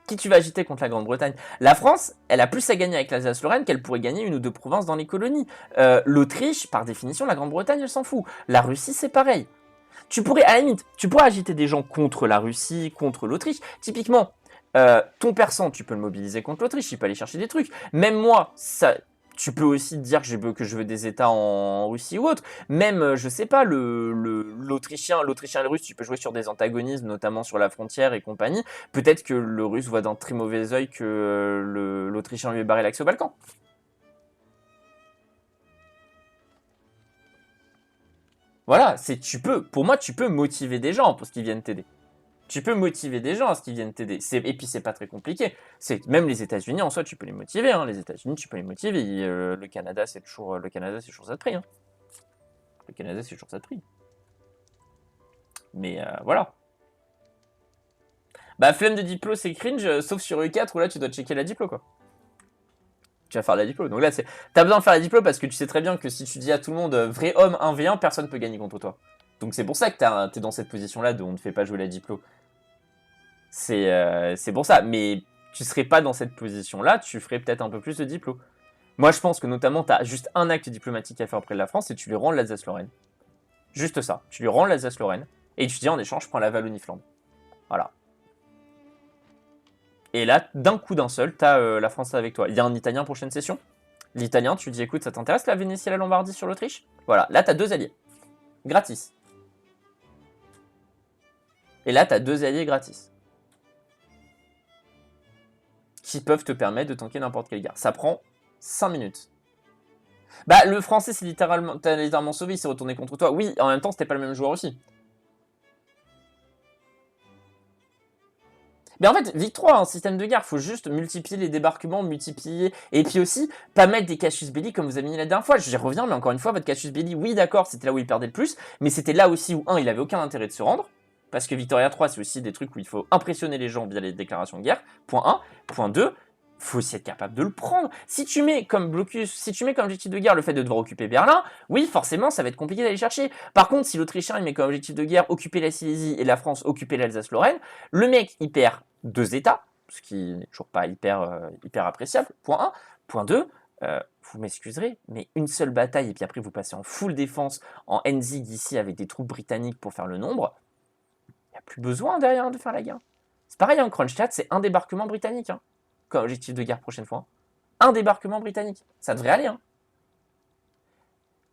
Qui tu vas agiter contre la Grande-Bretagne? La France, elle a plus à gagner avec l'Alsace-Lorraine qu'elle pourrait gagner une ou deux provinces dans les colonies. L'Autriche, par définition, la Grande-Bretagne, elle s'en fout. La Russie, c'est pareil. Tu pourrais, à la limite, tu pourrais agiter des gens contre la Russie, contre l'Autriche. Typiquement, ton persan, tu peux le mobiliser contre l'Autriche, il peut aller chercher des trucs. Même moi, tu peux aussi dire que je veux des États en Russie ou autre. Même, je sais pas, l'Autrichien et le Russe, tu peux jouer sur des antagonismes, notamment sur la frontière et compagnie. Peut-être que le Russe voit d'un très mauvais œil que l'Autrichien lui ait barré l'accès au Balkan. Voilà, pour moi, tu peux motiver des gens pour qu'ils viennent t'aider. Tu peux motiver des gens à ce qu'ils viennent t'aider. Et puis, c'est pas très compliqué. Même les États-Unis, en soi, tu peux les motiver. Hein. Les États-Unis, tu peux les motiver. Le Canada, c'est toujours ça de prix. Hein. Le Canada, c'est toujours ça de prix. Mais voilà. Bah, flemme de diplo, c'est cringe, sauf sur E4 où là, tu dois checker la diplo, quoi. Tu vas faire la diplo. Donc là, t'as besoin de faire la diplo parce que tu sais très bien que si tu dis à tout le monde vrai homme 1v1, personne peut gagner contre toi. Donc c'est pour ça que t'es dans cette position-là de on ne fait pas jouer la diplo. C'est pour ça. Mais tu serais pas dans cette position-là, tu ferais peut-être un peu plus de diplo. Moi, je pense que notamment, t'as juste un acte diplomatique à faire auprès de la France et tu lui rends l'Alsace-Lorraine. Juste ça. Tu lui rends l'Alsace-Lorraine et tu dis en échange, je prends la Wallonie-Flandre. Voilà. Et là, d'un coup d'un seul, t'as la France avec toi. Il y a un Italien prochaine session. L'Italien, tu dis écoute, ça t'intéresse la Vénétie et la Lombardie sur l'Autriche? Voilà, là t'as 2 alliés. Gratis. Et là t'as 2 alliés gratis. Qui peuvent te permettre de tanker n'importe quelle guerre. Ça prend 5 minutes. Bah le français t'as littéralement sauvé, il s'est retourné contre toi. Oui, en même temps c'était pas le même joueur aussi. Mais en fait, Vic 3 un système de guerre, faut juste multiplier les débarquements, multiplier, et puis aussi, pas mettre des casus belli comme vous avez mis la dernière fois. J'y reviens, mais encore une fois, votre casus belli, oui d'accord, c'était là où il perdait le plus, mais c'était là aussi où, il avait aucun intérêt de se rendre, parce que Victoria 3, c'est aussi des trucs où il faut impressionner les gens via les déclarations de guerre, point 1. Point 2, faut aussi être capable de le prendre. Si tu mets comme blocus, si tu mets comme objectif de guerre le fait de devoir occuper Berlin, oui, forcément, ça va être compliqué d'aller chercher. Par contre, si l'Autrichien, il met comme objectif de guerre occuper la Silésie et la France occuper l'Alsace-Lorraine, le mec, il perd 2 États, ce qui n'est toujours pas hyper appréciable, point 1. Point 2, vous m'excuserez, mais une seule bataille, et puis après vous passez en full défense, en Enzig ici, avec des troupes britanniques pour faire le nombre, il n'y a plus besoin derrière de faire la guerre. C'est pareil, en Kronstadt, c'est un débarquement britannique, hein, comme objectif de guerre prochaine fois. Un débarquement britannique, ça devrait aller, hein.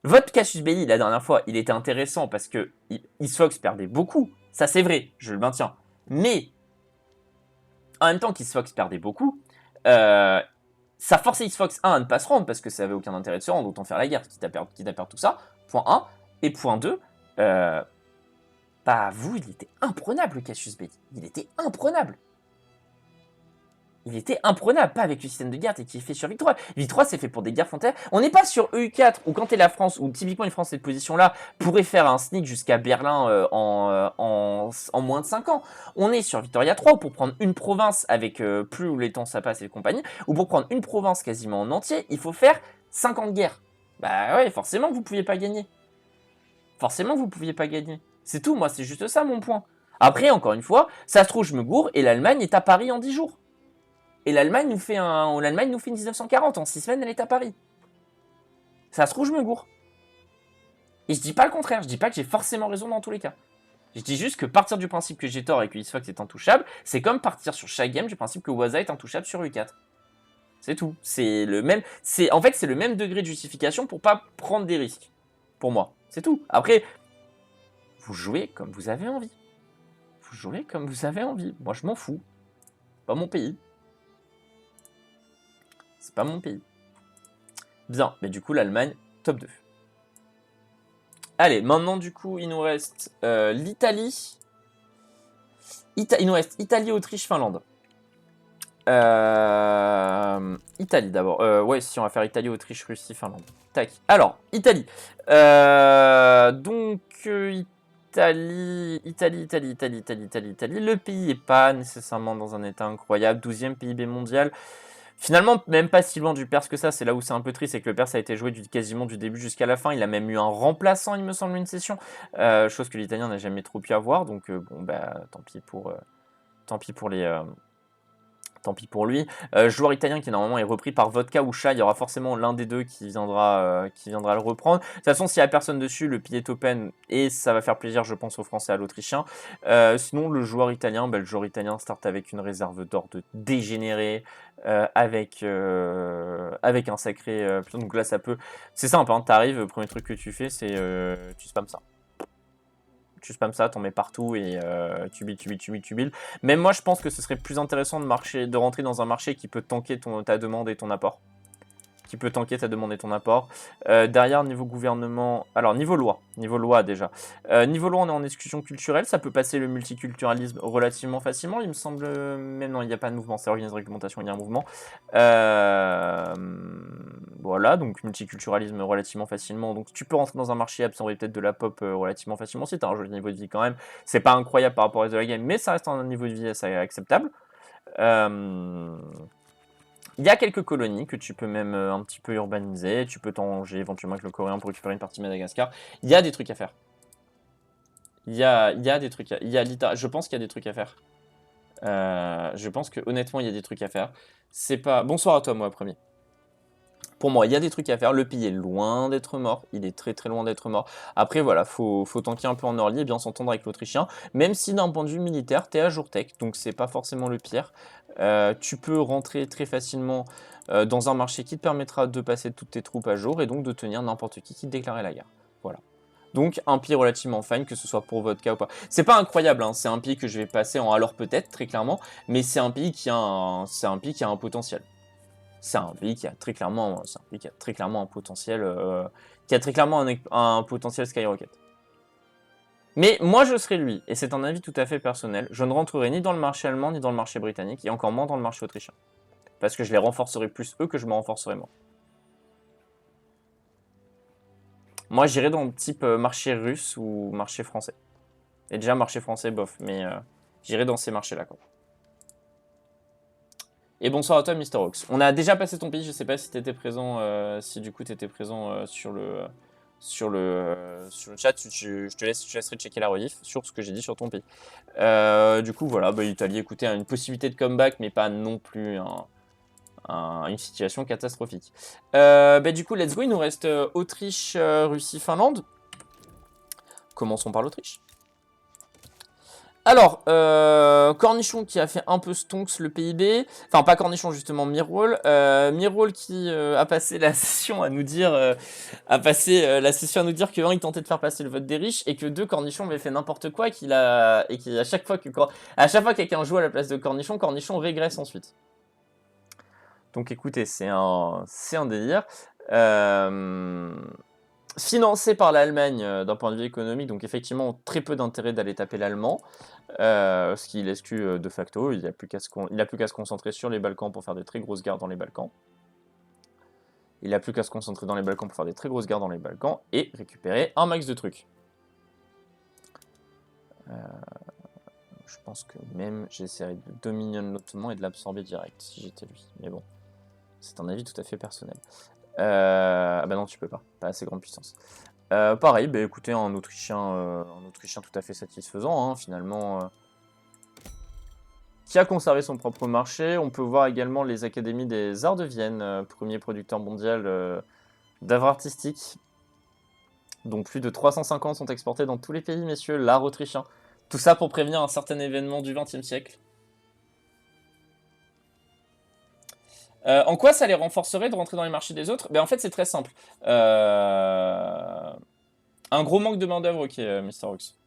Votre casus belli, la dernière fois, il était intéressant parce que Isfox perdait beaucoup, ça c'est vrai, je le maintiens, mais en même temps qu'Xfox perdait beaucoup, ça forçait Xfox 1 à ne pas se rendre parce que ça avait aucun intérêt de se rendre, autant faire la guerre, quitte à perdre tout ça. Point 1. Et point 2, bah vous, il était imprenable le Cassius Belli. Il était imprenable. Il était imprenable, pas avec le système de guerre qui est fait sur Victoire. Victoire, c'est fait pour des guerres frontières. On n'est pas sur EU4, où quand t'es la France, où typiquement une France, cette position-là, pourrait faire un sneak jusqu'à Berlin en moins de 5 ans. On est sur Victoria 3, où pour prendre une province avec plus où les temps ça passe et compagnie, ou pour prendre une province quasiment en entier, il faut faire 5 ans de guerre. Bah ouais, forcément que vous pouviez pas gagner. Forcément que vous pouviez pas gagner. C'est tout, moi, c'est juste ça mon point. Après, encore une fois, ça se trouve, je me gourre, et l'Allemagne est à Paris en 10 jours. Et l'Allemagne nous fait une 1940, en 6 semaines elle est à Paris. Ça se trouve je me gourre. Et je dis pas le contraire, je dis pas que j'ai forcément raison dans tous les cas. Je dis juste que partir du principe que j'ai tort et que Xfox est intouchable, c'est comme partir sur chaque game du principe que Waza est intouchable sur U4. C'est tout. C'est le même. En fait, c'est le même degré de justification pour pas prendre des risques. Pour moi. C'est tout. Après, vous jouez comme vous avez envie. Vous jouez comme vous avez envie. Moi je m'en fous. Pas mon pays. C'est pas mon pays. Bien, mais du coup, l'Allemagne, top 2. Allez, maintenant, du coup, il nous reste l'Italie. Il nous reste Italie, Autriche, Finlande. Italie d'abord. Ouais, si on va faire Italie, Autriche, Russie, Finlande. Tac. Alors, Italie. Donc, Italie. Le pays n'est pas nécessairement dans un état incroyable. 12e PIB mondial. Finalement, même pas si loin du Perse que ça, c'est là où c'est un peu triste, c'est que le Perse a été joué quasiment du début jusqu'à la fin, il a même eu un remplaçant, il me semble, une session, chose que l'Italien n'a jamais trop pu avoir, donc bon, bah, tant pis pour lui. Joueur italien qui normalement est repris par Vodka ou Chat, il y aura forcément l'un des deux qui viendra le reprendre. De toute façon, s'il n'y a personne dessus, le pied est open et ça va faire plaisir, je pense, aux Français et à l'Autrichien. Sinon, le joueur italien start avec une réserve d'or de dégénéré, avec un sacré... donc là, ça peut... C'est simple, hein, t'arrives, le premier truc que tu fais, c'est tu spams ça. Tu spams ça, t'en mets partout et tu builds. Même moi, je pense que ce serait plus intéressant de rentrer dans un marché qui peut tanker ta demande et ton apport. qui peut tanker ta demande et ton apport. Derrière, niveau gouvernement... Alors, niveau loi déjà. Niveau loi, on est en exclusion culturelle, ça peut passer le multiculturalisme relativement facilement, il me semble... Même non, il n'y a pas de mouvement, c'est organisme réglementation, il y a un mouvement. Voilà, donc multiculturalisme relativement facilement. Donc tu peux rentrer dans un marché et absorber peut-être de la pop relativement facilement si tu as un joli niveau de vie quand même. C'est pas incroyable par rapport au reste de la game, mais ça reste un niveau de vie assez acceptable. Il y a quelques colonies que tu peux même un petit peu urbaniser. Tu peux t'enranger éventuellement avec le coréen pour récupérer une partie de Madagascar. Il y a des trucs à faire. Il y a des trucs à... Je pense qu'il y a des trucs à faire. Je pense que honnêtement, il y a des trucs à faire. C'est pas... Bonsoir à toi, moi, premier. Pour moi, il y a des trucs à faire. Le pays est loin d'être mort. Il est très très loin d'être mort. Après, voilà, faut tanker un peu en early et bien s'entendre avec l'Autrichien. Même si d'un point de vue militaire, t'es à jour tech, donc c'est pas forcément le pire. Tu peux rentrer très facilement dans un marché qui te permettra de passer toutes tes troupes à jour et donc de tenir n'importe qui te déclarait la guerre. Voilà. Donc un pays relativement fine, que ce soit pour votre cas ou pas. C'est pas incroyable, hein, c'est un pays que je vais passer en alors peut-être, très clairement, mais c'est un pays qui a un potentiel. C'est un pays qui a très clairement, un potentiel, un potentiel skyrocket. Mais moi je serais lui, et c'est un avis tout à fait personnel, je ne rentrerai ni dans le marché allemand, ni dans le marché britannique, et encore moins dans le marché autrichien. Parce que je les renforcerai plus eux que je me renforcerai moi. Moi j'irai dans le type marché russe ou marché français. Et déjà marché français bof, mais j'irai dans ces marchés-là quoi. Et bonsoir à toi, Mister Ox. On a déjà passé ton pays, je sais pas si t'étais présent, si du coup t'étais présent sur le chat. Je te laisserai checker la rediff sur ce que j'ai dit sur ton pays. Du coup, voilà, bah, l'Italie, écoutez, a une possibilité de comeback, mais pas non plus une situation catastrophique. Bah, du coup, let's go, il nous reste Autriche, Russie, Finlande. Commençons par l'Autriche. Alors, Cornichon qui a fait un peu stonks le PIB, enfin pas Cornichon justement, Mirwall, Mirwall qui a passé la session à nous dire, que 1, il tentait de faire passer le vote des riches et que 2, Cornichon avait fait n'importe quoi et à chaque fois que quelqu'un joue à la place de Cornichon, Cornichon régresse ensuite. Donc écoutez, c'est un délire. Financé par l'Allemagne d'un point de vue économique, donc effectivement ont très peu d'intérêt d'aller taper l'allemand, ce qui l'exclut de facto. Il n'a plus qu'à se concentrer sur les Balkans pour faire des très grosses guerres dans les Balkans. Il n'a plus qu'à se concentrer dans les Balkans pour faire des très grosses guerres dans les Balkans et récupérer un max de trucs. Je pense que même j'essaierai de dominer l'Ottoman et de l'absorber direct si j'étais lui. Mais bon, c'est un avis tout à fait personnel. Ah bah non, tu peux pas assez grande puissance. Pareil, bah écoutez, un Autrichien tout à fait satisfaisant, hein, finalement, qui a conservé son propre marché. On peut voir également les académies des arts de Vienne, premier producteur mondial d'œuvres artistiques, dont plus de 350 sont exportés dans tous les pays, messieurs, l'art autrichien. Tout ça pour prévenir un certain événement du XXe siècle. En quoi ça les renforcerait de rentrer dans les marchés des autres? Ben en fait, c'est très simple. Un gros manque de main-d'œuvre, ok, Mr. Ox.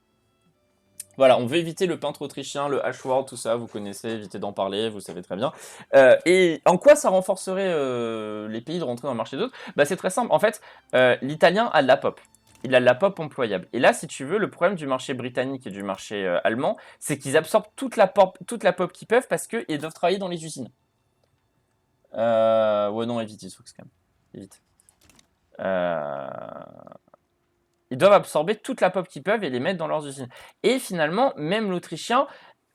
Voilà, on veut éviter le peintre autrichien, le H-word, tout ça, vous connaissez, évitez d'en parler, vous savez très bien. Et en quoi ça renforcerait les pays de rentrer dans le marché des autres? Bah, c'est très simple. En fait, l'italien a de la pop. Il a de la pop employable. Et là, si tu veux, le problème du marché britannique et du marché allemand, c'est qu'ils absorbent toute la pop qu'ils peuvent parce qu'ils doivent travailler dans les usines. Ouais, non, évite, il faut quand même. Évite. Ils doivent absorber toute la pop qu'ils peuvent et les mettre dans leurs usines. Et finalement, même l'Autrichien,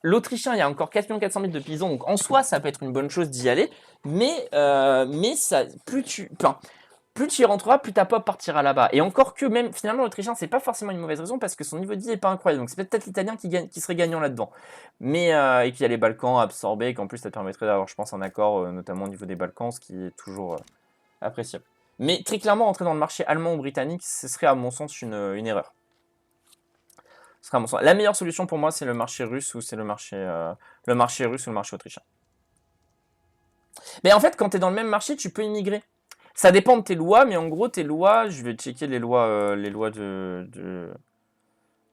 il y a encore 4 400 000 de paysans, donc en soi, ça peut être une bonne chose d'y aller, mais ça, plus tu y rentreras, plus ta pop partira là-bas. Et encore que même, finalement, l'Autrichien, c'est pas forcément une mauvaise raison, parce que son niveau de vie est pas incroyable, donc c'est peut-être l'Italien qui serait gagnant là-dedans. Mais, et qu'il y a les Balkans à absorber, et qu'en plus, ça te permettrait d'avoir, je pense, un accord, notamment au niveau des Balkans, ce qui est toujours appréciable. Mais très clairement, entrer dans le marché allemand ou britannique, ce serait à mon sens une erreur. Ce serait à mon sens. La meilleure solution pour moi, c'est le marché russe ou c'est le marché russe ou le marché autrichien. Mais en fait, quand tu es dans le même marché, tu peux immigrer. Ça dépend de tes lois, mais en gros, tes lois, je vais checker les lois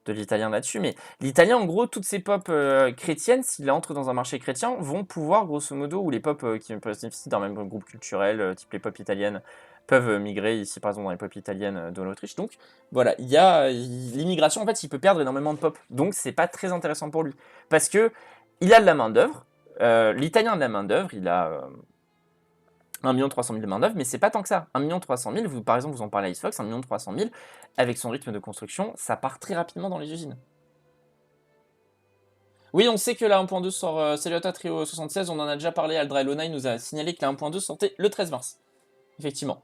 de l'italien là-dessus, mais l'italien, en gros, toutes ces pop chrétiennes, s'il entre dans un marché chrétien, vont pouvoir, grosso modo, ou les pop qui bénéficient d'un même groupe culturel, type les pop italiennes, peuvent migrer ici, par exemple, dans les pop italiennes de l'Autriche. Donc, voilà, l'immigration, en fait, il peut perdre énormément de pop. Donc, c'est pas très intéressant pour lui. Parce que il a de la main-d'œuvre. L'italien a de la main-d'œuvre, il a 1 300 000 de main-d'œuvre, mais c'est pas tant que ça. 1 300 000, par exemple, vous en parlez à Xbox, 1 300 000, avec son rythme de construction, ça part très rapidement dans les usines. Oui, on sait que la 1.2 sort. Salut à toi, Trio 76, on en a déjà parlé. Aldra Elona nous a signalé que la 1.2 sortait le 13 mars. Effectivement.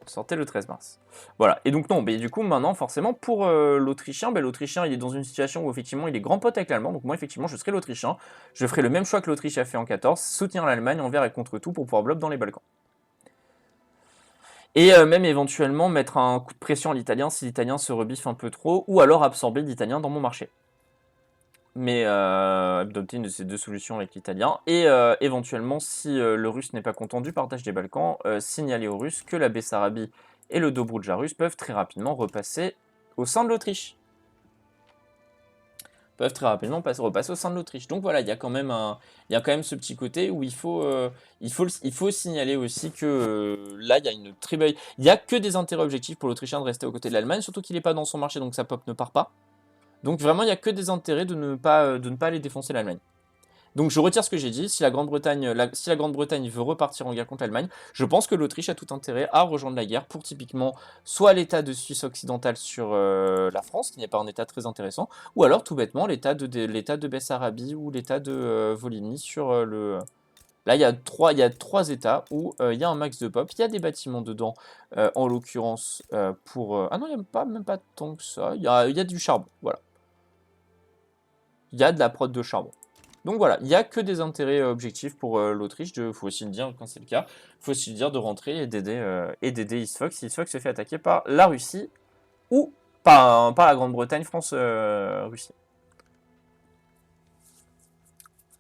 Sortait le 13 mars. Voilà. Et donc, non, mais du coup, maintenant, forcément, pour l'Autrichien, l'Autrichien, il est dans une situation où, effectivement, il est grand pote avec l'Allemand. Donc, moi, effectivement, je serai l'Autrichien. Je ferai le même choix que l'Autriche a fait en 14, soutenir l'Allemagne envers et contre tout pour pouvoir blob dans les Balkans. Et même éventuellement mettre un coup de pression à l'italien si l'italien se rebiffe un peu trop, ou alors absorber l'italien dans mon marché. Mais adopter une de ces deux solutions avec l'italien. Et éventuellement, si le russe n'est pas content du partage des Balkans, signaler aux Russes que la Bessarabie et le Dobroudja russe peuvent très rapidement repasser au sein de l'Autriche. Repasser au sein de l'Autriche. Donc voilà, il y a quand même ce petit côté où il faut signaler aussi que là, il y a une très belle... Il n'y a que des intérêts objectifs pour l'Autrichien de rester aux côtés de l'Allemagne, surtout qu'il n'est pas dans son marché, donc sa pop ne part pas. Donc vraiment, il n'y a que des intérêts de ne pas aller défoncer l'Allemagne. Donc je retire ce que j'ai dit, si la Grande-Bretagne veut repartir en guerre contre l'Allemagne, je pense que l'Autriche a tout intérêt à rejoindre la guerre pour typiquement soit l'état de Suisse occidentale sur la France, qui n'est pas un état très intéressant, ou alors tout bêtement l'état de Bessarabie ou l'état de Volhynie sur le... Là, il y a trois états où il y a un max de pop, il y a des bâtiments dedans, en l'occurrence pour... Ah non, il n'y a même pas tant que ça, il y a du charbon, voilà. Il y a de la prod de charbon. Donc voilà, il n'y a que des intérêts objectifs pour l'Autriche, il faut aussi le dire quand c'est le cas, il faut aussi le dire de rentrer et d'aider Eastfox si Eastfox se fait attaquer par la Russie ou par la Grande-Bretagne, France, Russie.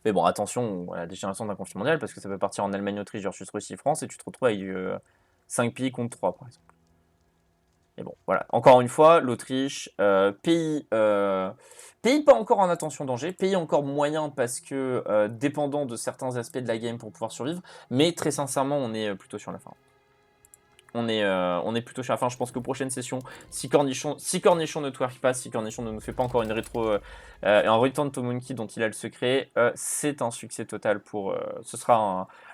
Mais bon, attention à la dégénération d'un conflit mondial, parce que ça peut partir en Allemagne, Autriche versus Russie, France, et tu te retrouves avec 5 pays contre 3, par exemple. Et bon, voilà. Encore une fois, l'Autriche, pays pas encore en attention danger, pays encore moyen parce que dépendant de certains aspects de la game pour pouvoir survivre, mais très sincèrement, on est plutôt sur la fin. On est plutôt sur la fin. Je pense que prochaine session, si Cornichon ne twerk pas, si Cornichon ne nous fait pas encore un return to Monkey dont il a le secret, c'est un succès total pour.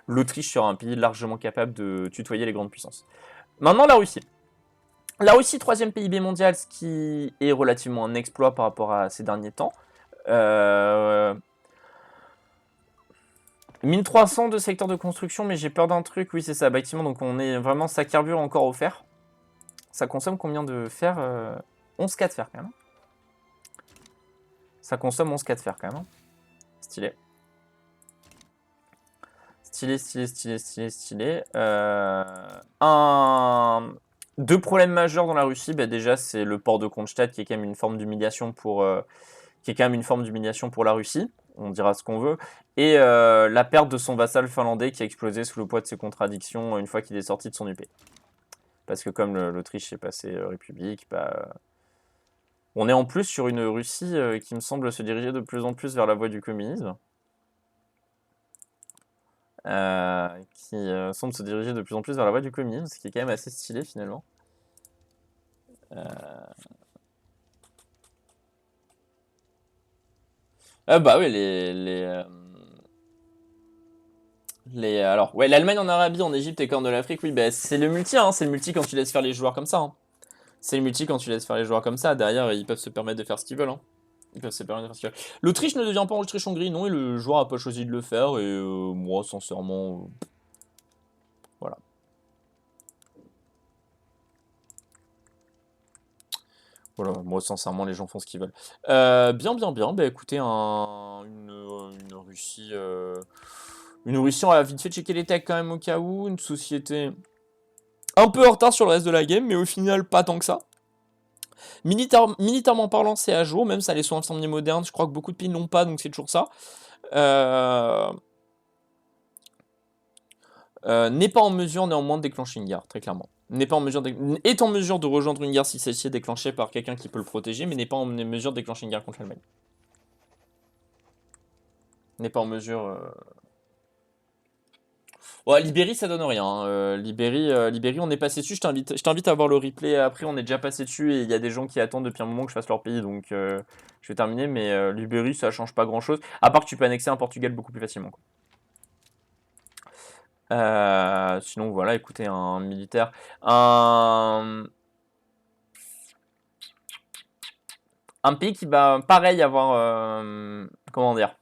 L'Autriche sera un pays largement capable de tutoyer les grandes puissances. Maintenant, la Russie. La Russie, 3e PIB mondial, ce qui est relativement un exploit par rapport à ces derniers temps. 1300 de secteur de construction, mais j'ai peur d'un truc. Oui, c'est ça, bâtiment. Donc on est vraiment, ça carbure encore au fer. Ça consomme combien de fer 11 K de fer quand même. Ça consomme 11 K de fer quand même. Stylé. Stylé. Deux problèmes majeurs dans la Russie, déjà c'est le port de Kronstadt qui est quand même une forme d'humiliation pour la Russie, on dira ce qu'on veut, et la perte de son vassal finlandais qui a explosé sous le poids de ses contradictions une fois qu'il est sorti de son UP. Parce que comme l'Autriche est passée république, on est en plus sur une Russie qui me semble se diriger de plus en plus vers la voie du communisme. Qui semble se diriger de plus en plus vers la voie du communisme, ce qui est quand même assez stylé finalement. Bah oui, alors, ouais, l'Allemagne en Arabie, en Égypte et Corne de l'Afrique, oui, c'est le multi, hein, c'est le multi quand tu laisses faire les joueurs comme ça. Hein. C'est le multi quand tu laisses faire les joueurs comme ça. Derrière, ils peuvent se permettre de faire ce qu'ils veulent. Hein. Ils peuvent se permettre de faire ce qu'ils veulent. L'Autriche ne devient pas Autriche-Hongrie, non, et le joueur a pas choisi de le faire, et moi, sincèrement, voilà. Voilà, moi, sincèrement, les gens font ce qu'ils veulent. Bien. Bah écoutez, une Russie... Une Russie, on va vite fait checker les tags quand même au cas où. Une société un peu en retard sur le reste de la game, mais au final, pas tant que ça. Militairement parlant, c'est à jour, même ça les soins infirmiers modernes. Je crois que beaucoup de pays n'ont pas, donc c'est toujours ça. N'est pas en mesure néanmoins de déclencher une guerre, très clairement. est en mesure de rejoindre une guerre si celle-ci est déclenchée par quelqu'un qui peut le protéger, mais n'est pas en mesure de déclencher une guerre contre l'Allemagne. N'est pas en mesure... Ouais, Libérie, ça donne rien. Hein. Libérie, on est passé dessus. Je t'invite à voir le replay après. On est déjà passé dessus et il y a des gens qui attendent depuis un moment que je fasse leur pays, donc je vais terminer. Mais Libérie, ça change pas grand-chose. À part que tu peux annexer un Portugal beaucoup plus facilement. Quoi. Sinon, voilà, écoutez, un militaire. Un pays qui va, pareil, avoir... comment dire.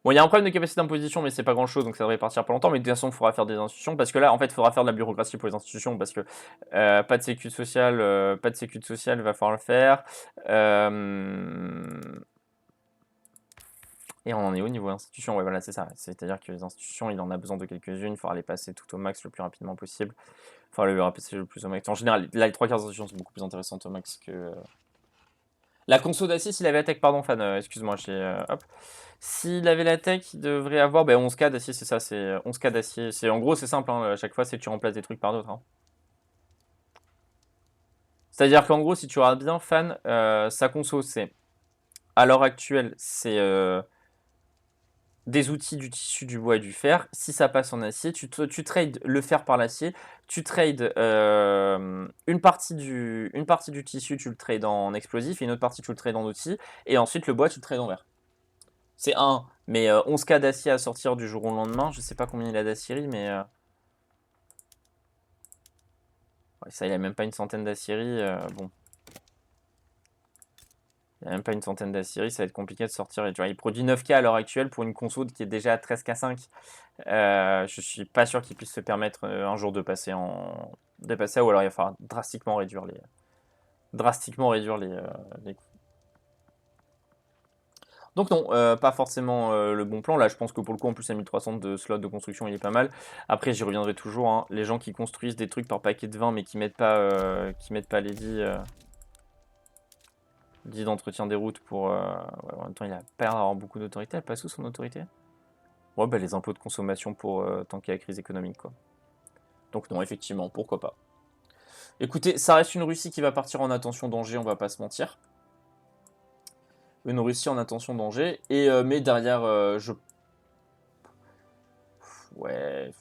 Bon, il y a un problème de capacité d'imposition, mais c'est pas grand chose, donc ça devrait partir pas longtemps. Mais de toute façon, il faudra faire des institutions, parce que là, en fait, il faudra faire de la bureaucratie pour les institutions, parce que pas de sécu sociale, il va falloir le faire. Et on en est au niveau institutions, ouais, voilà, c'est ça. C'est-à-dire que les institutions, il en a besoin de quelques-unes, il faudra les passer tout au max le plus rapidement possible. Il faudra les passer le plus au max. En général, là, les 3/4 des institutions sont beaucoup plus intéressantes au max que... La conso d'acier, s'il avait la tech, pardon, fan, excuse-moi, hop. S'il avait la tech, il devrait avoir 11K d'acier, c'est ça, c'est 11K d'acier. En gros, c'est simple, hein, à chaque fois, c'est que tu remplaces des trucs par d'autres. Hein. C'est-à-dire qu'en gros, si tu regardes bien, fan, sa conso, c'est, à l'heure actuelle, c'est des outils, du tissu, du bois et du fer. Si ça passe en acier, tu trades le fer par l'acier, tu trades une partie du tissu, tu le trades en explosif, et une autre partie, tu le trades en outils, et ensuite le bois, tu le trades en verre. C'est un, mais 11K d'acier à sortir du jour au lendemain, je sais pas combien il a d'acierie, mais... ouais, ça, il a même pas une centaine d'acierie, bon. Il n'y a même pas une centaine d'acierie, ça va être compliqué de sortir. Et, tu vois, il produit 9K à l'heure actuelle pour une console qui est déjà à 13K5. Je suis pas sûr qu'il puisse se permettre un jour de passer à, ou alors il va falloir drastiquement réduire les coûts. Donc non, pas forcément le bon plan. Là, je pense que pour le coup, en plus, à 1300 de slot de construction, il est pas mal. Après, j'y reviendrai toujours. Hein. Les gens qui construisent des trucs par paquet de 20, mais qui mettent pas les 10 d'entretien des routes pour... ouais, en même temps, il a pas d'avoir beaucoup d'autorité. Elle passe où son autorité? Ouais, bah les impôts de consommation pour tanker la crise économique, quoi. Donc non, effectivement, pourquoi pas. Écoutez, ça reste une Russie qui va partir en attention danger, on va pas se mentir. Une Russie en attention danger, et mais derrière, ouais...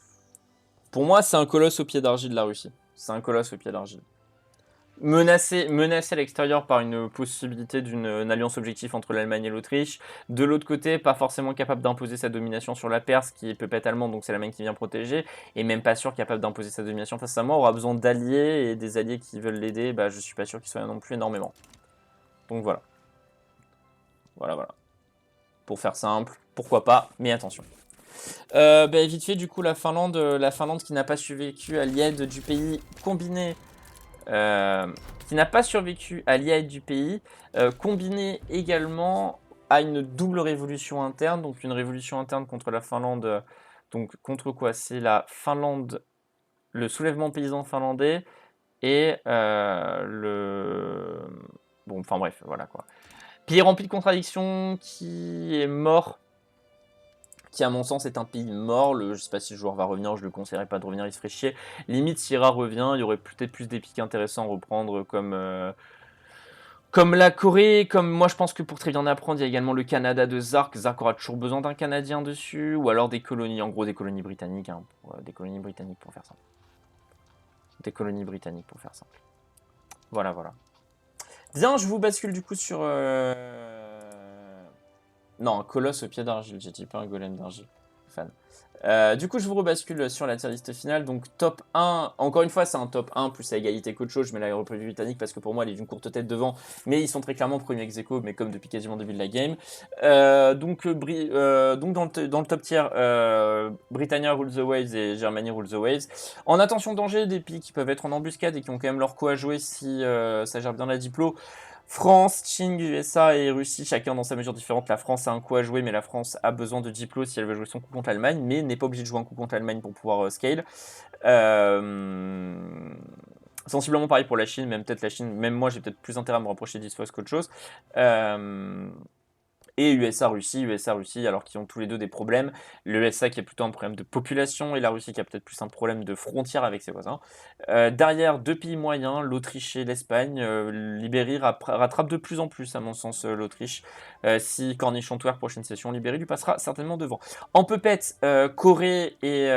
Pour moi, c'est un colosse au pied d'argile, la Russie. C'est un colosse au pied d'argile. Menacé à l'extérieur par une possibilité d'une alliance objectif entre l'Allemagne et l'Autriche. De l'autre côté, pas forcément capable d'imposer sa domination sur la Perse, qui est peut-être allemande, donc c'est l'Allemagne qui vient protéger. Et même pas sûr capable d'imposer sa domination face à moi. Aura besoin d'alliés, et des alliés qui veulent l'aider, bah, je suis pas sûr qu'ils soient non plus énormément. Donc voilà. Voilà. Pour faire simple, pourquoi pas, mais attention. Vite fait, du coup, la Finlande qui n'a pas survécu à l'aide du pays combiné, qui n'a pas survécu à l'aide du pays, combiné également à une double révolution interne, donc une révolution interne contre la Finlande, donc contre quoi? C'est la Finlande, le soulèvement paysan finlandais et le... Bon, enfin bref, voilà quoi. Pays rempli de contradictions, qui est mort, qui à mon sens est un pays mort. Je sais pas si le joueur va revenir, je ne le conseillerais pas de revenir, il se ferait chier. Limite, Sierra revient, il y aurait peut-être plus d'épiques intéressants à reprendre comme la Corée, comme moi je pense que pour très bien apprendre, il y a également le Canada de Zark. Zark aura toujours besoin d'un Canadien dessus, ou alors des colonies, en gros des colonies britanniques, hein, des colonies britanniques pour faire simple. Des colonies britanniques pour faire simple. Voilà. Bien, je vous bascule du coup sur... Non, un colosse au pied d'argile, j'ai dit pas un golem d'argile. Fan. Du coup, je vous rebascule sur la tier list finale. Donc, top 1, encore une fois, c'est un top 1 plus à égalité qu'autre chose. Je mets la République britannique parce que pour moi, elle est d'une courte tête devant. Mais ils sont très clairement premiers ex-aequo, mais comme depuis quasiment le début de la game. Donc, dans le top tier, Britannia Rule the Waves et Germany Rule the Waves. En attention danger, des pays qui peuvent être en embuscade et qui ont quand même leur coup à jouer si ça gère bien la diplo. France, Chine, USA et Russie, chacun dans sa mesure différente. La France a un coup à jouer, mais la France a besoin de diplo si elle veut jouer son coup contre l'Allemagne, mais n'est pas obligée de jouer un coup contre l'Allemagne pour pouvoir scale. Sensiblement pareil pour la Chine, même peut-être la Chine, même moi j'ai peut-être plus intérêt à me rapprocher d'Isfos qu'autre chose. et USA-Russie, alors qu'ils ont tous les deux des problèmes. Le USA qui a plutôt un problème de population et la Russie qui a peut-être plus un problème de frontière avec ses voisins. Derrière, deux pays moyens, l'Autriche et l'Espagne. Libéry rattrape de plus en plus, à mon sens, l'Autriche. Si Cornish Antwerp, prochaine session, Libéry lui passera certainement devant. En peuplette, Corée et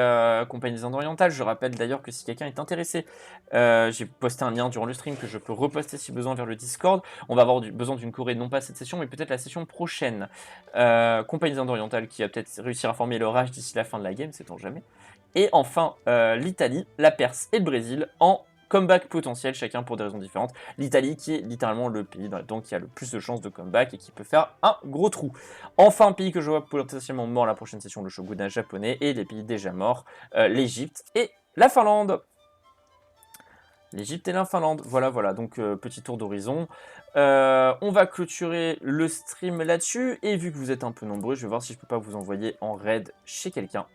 compagnie des Indes orientales. Je rappelle d'ailleurs que si quelqu'un est intéressé, j'ai posté un lien durant le stream que je peux reposter si besoin vers le Discord. On va avoir besoin d'une Corée, non pas cette session, mais peut-être la session prochaine. Compagnie des Indes orientales qui va peut-être réussir à former le rage d'ici la fin de la game, sait-on jamais. Et enfin, l'Italie, la Perse et le Brésil en comeback potentiel, chacun pour des raisons différentes. L'Italie qui est littéralement le pays donc qui a le plus de chances de comeback et qui peut faire un gros trou. Enfin, un pays que je vois potentiellement mort la prochaine session, le shogunat japonais, et les pays déjà morts, l'Égypte et la Finlande. L'Égypte et la Finlande, voilà, donc petit tour d'horizon. On va clôturer le stream là-dessus, et vu que vous êtes un peu nombreux, je vais voir si je peux pas vous envoyer en raid chez quelqu'un.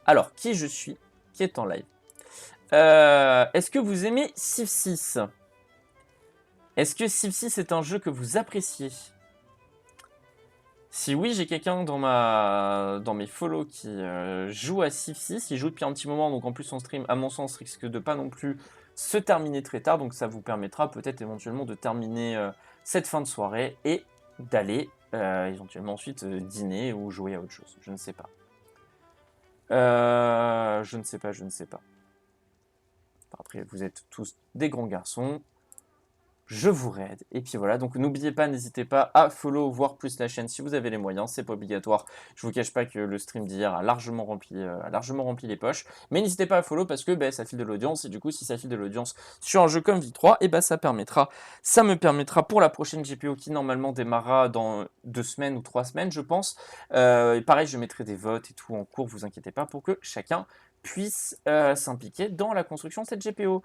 Alors, qui je suis, qui est en live. Est-ce que vous aimez Civ 6? Est-ce que Civ 6 est un jeu que vous appréciez? Si oui, j'ai quelqu'un dans mes follow qui joue à Civ 6. Il joue depuis un petit moment, donc en plus son stream, à mon sens, risque de pas non plus se terminer très tard. Donc ça vous permettra peut-être éventuellement de terminer cette fin de soirée et d'aller éventuellement ensuite dîner ou jouer à autre chose. Je ne sais pas. Je ne sais pas. Après, vous êtes tous des grands garçons. Je vous raid. Et puis voilà, donc n'oubliez pas, n'hésitez pas à follow, voir plus la chaîne si vous avez les moyens. C'est pas obligatoire. Je vous cache pas que le stream d'hier a largement rempli les poches. Mais n'hésitez pas à follow parce que ça file de l'audience. Et du coup, si ça file de l'audience sur un jeu comme V3, et ça me permettra pour la prochaine GPO qui normalement démarrera dans 2 semaines ou 3 semaines, je pense. Et pareil, je mettrai des votes et tout en cours, vous inquiétez pas, pour que chacun puisse s'impliquer dans la construction de cette GPO.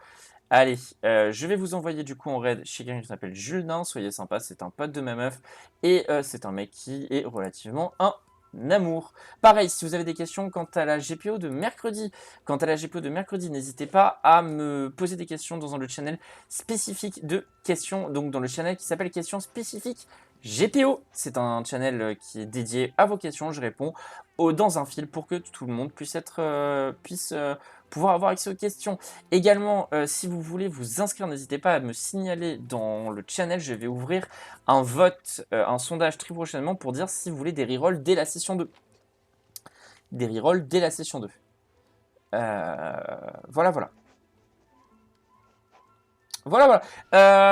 Allez, je vais vous envoyer du coup en raid chez quelqu'un qui s'appelle Julien, soyez sympa, c'est un pote de ma meuf, et c'est un mec qui est relativement un amour. Pareil, si vous avez des questions quant à la GPO de mercredi, n'hésitez pas à me poser des questions dans le channel spécifique de questions, donc dans le channel qui s'appelle questions spécifiques GPO. C'est un channel qui est dédié à vos questions, je réponds dans un fil pour que tout le monde puisse pouvoir avoir accès aux questions. Également, si vous voulez vous inscrire, n'hésitez pas à me signaler dans le channel. Je vais ouvrir un vote, un sondage très prochainement pour dire si vous voulez des rerolls dès la session 2. Des rerolls dès la session 2. Voilà.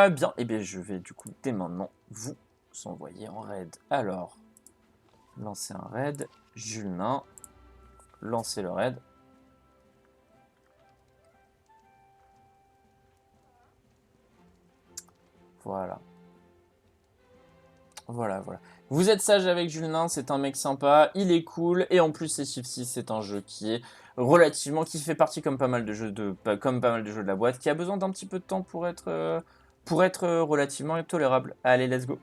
Bien, et bien je vais du coup dès maintenant vous envoyer en raid. Alors, lancer un raid. Julien, lancer le raid. Voilà. Vous êtes sage avec Julien, c'est un mec sympa, il est cool, et en plus c'est Civ 6, c'est un jeu qui est relativement, qui fait partie comme pas mal de jeux de la boîte, qui a besoin d'un petit peu de temps pour être relativement tolérable. Allez, let's go.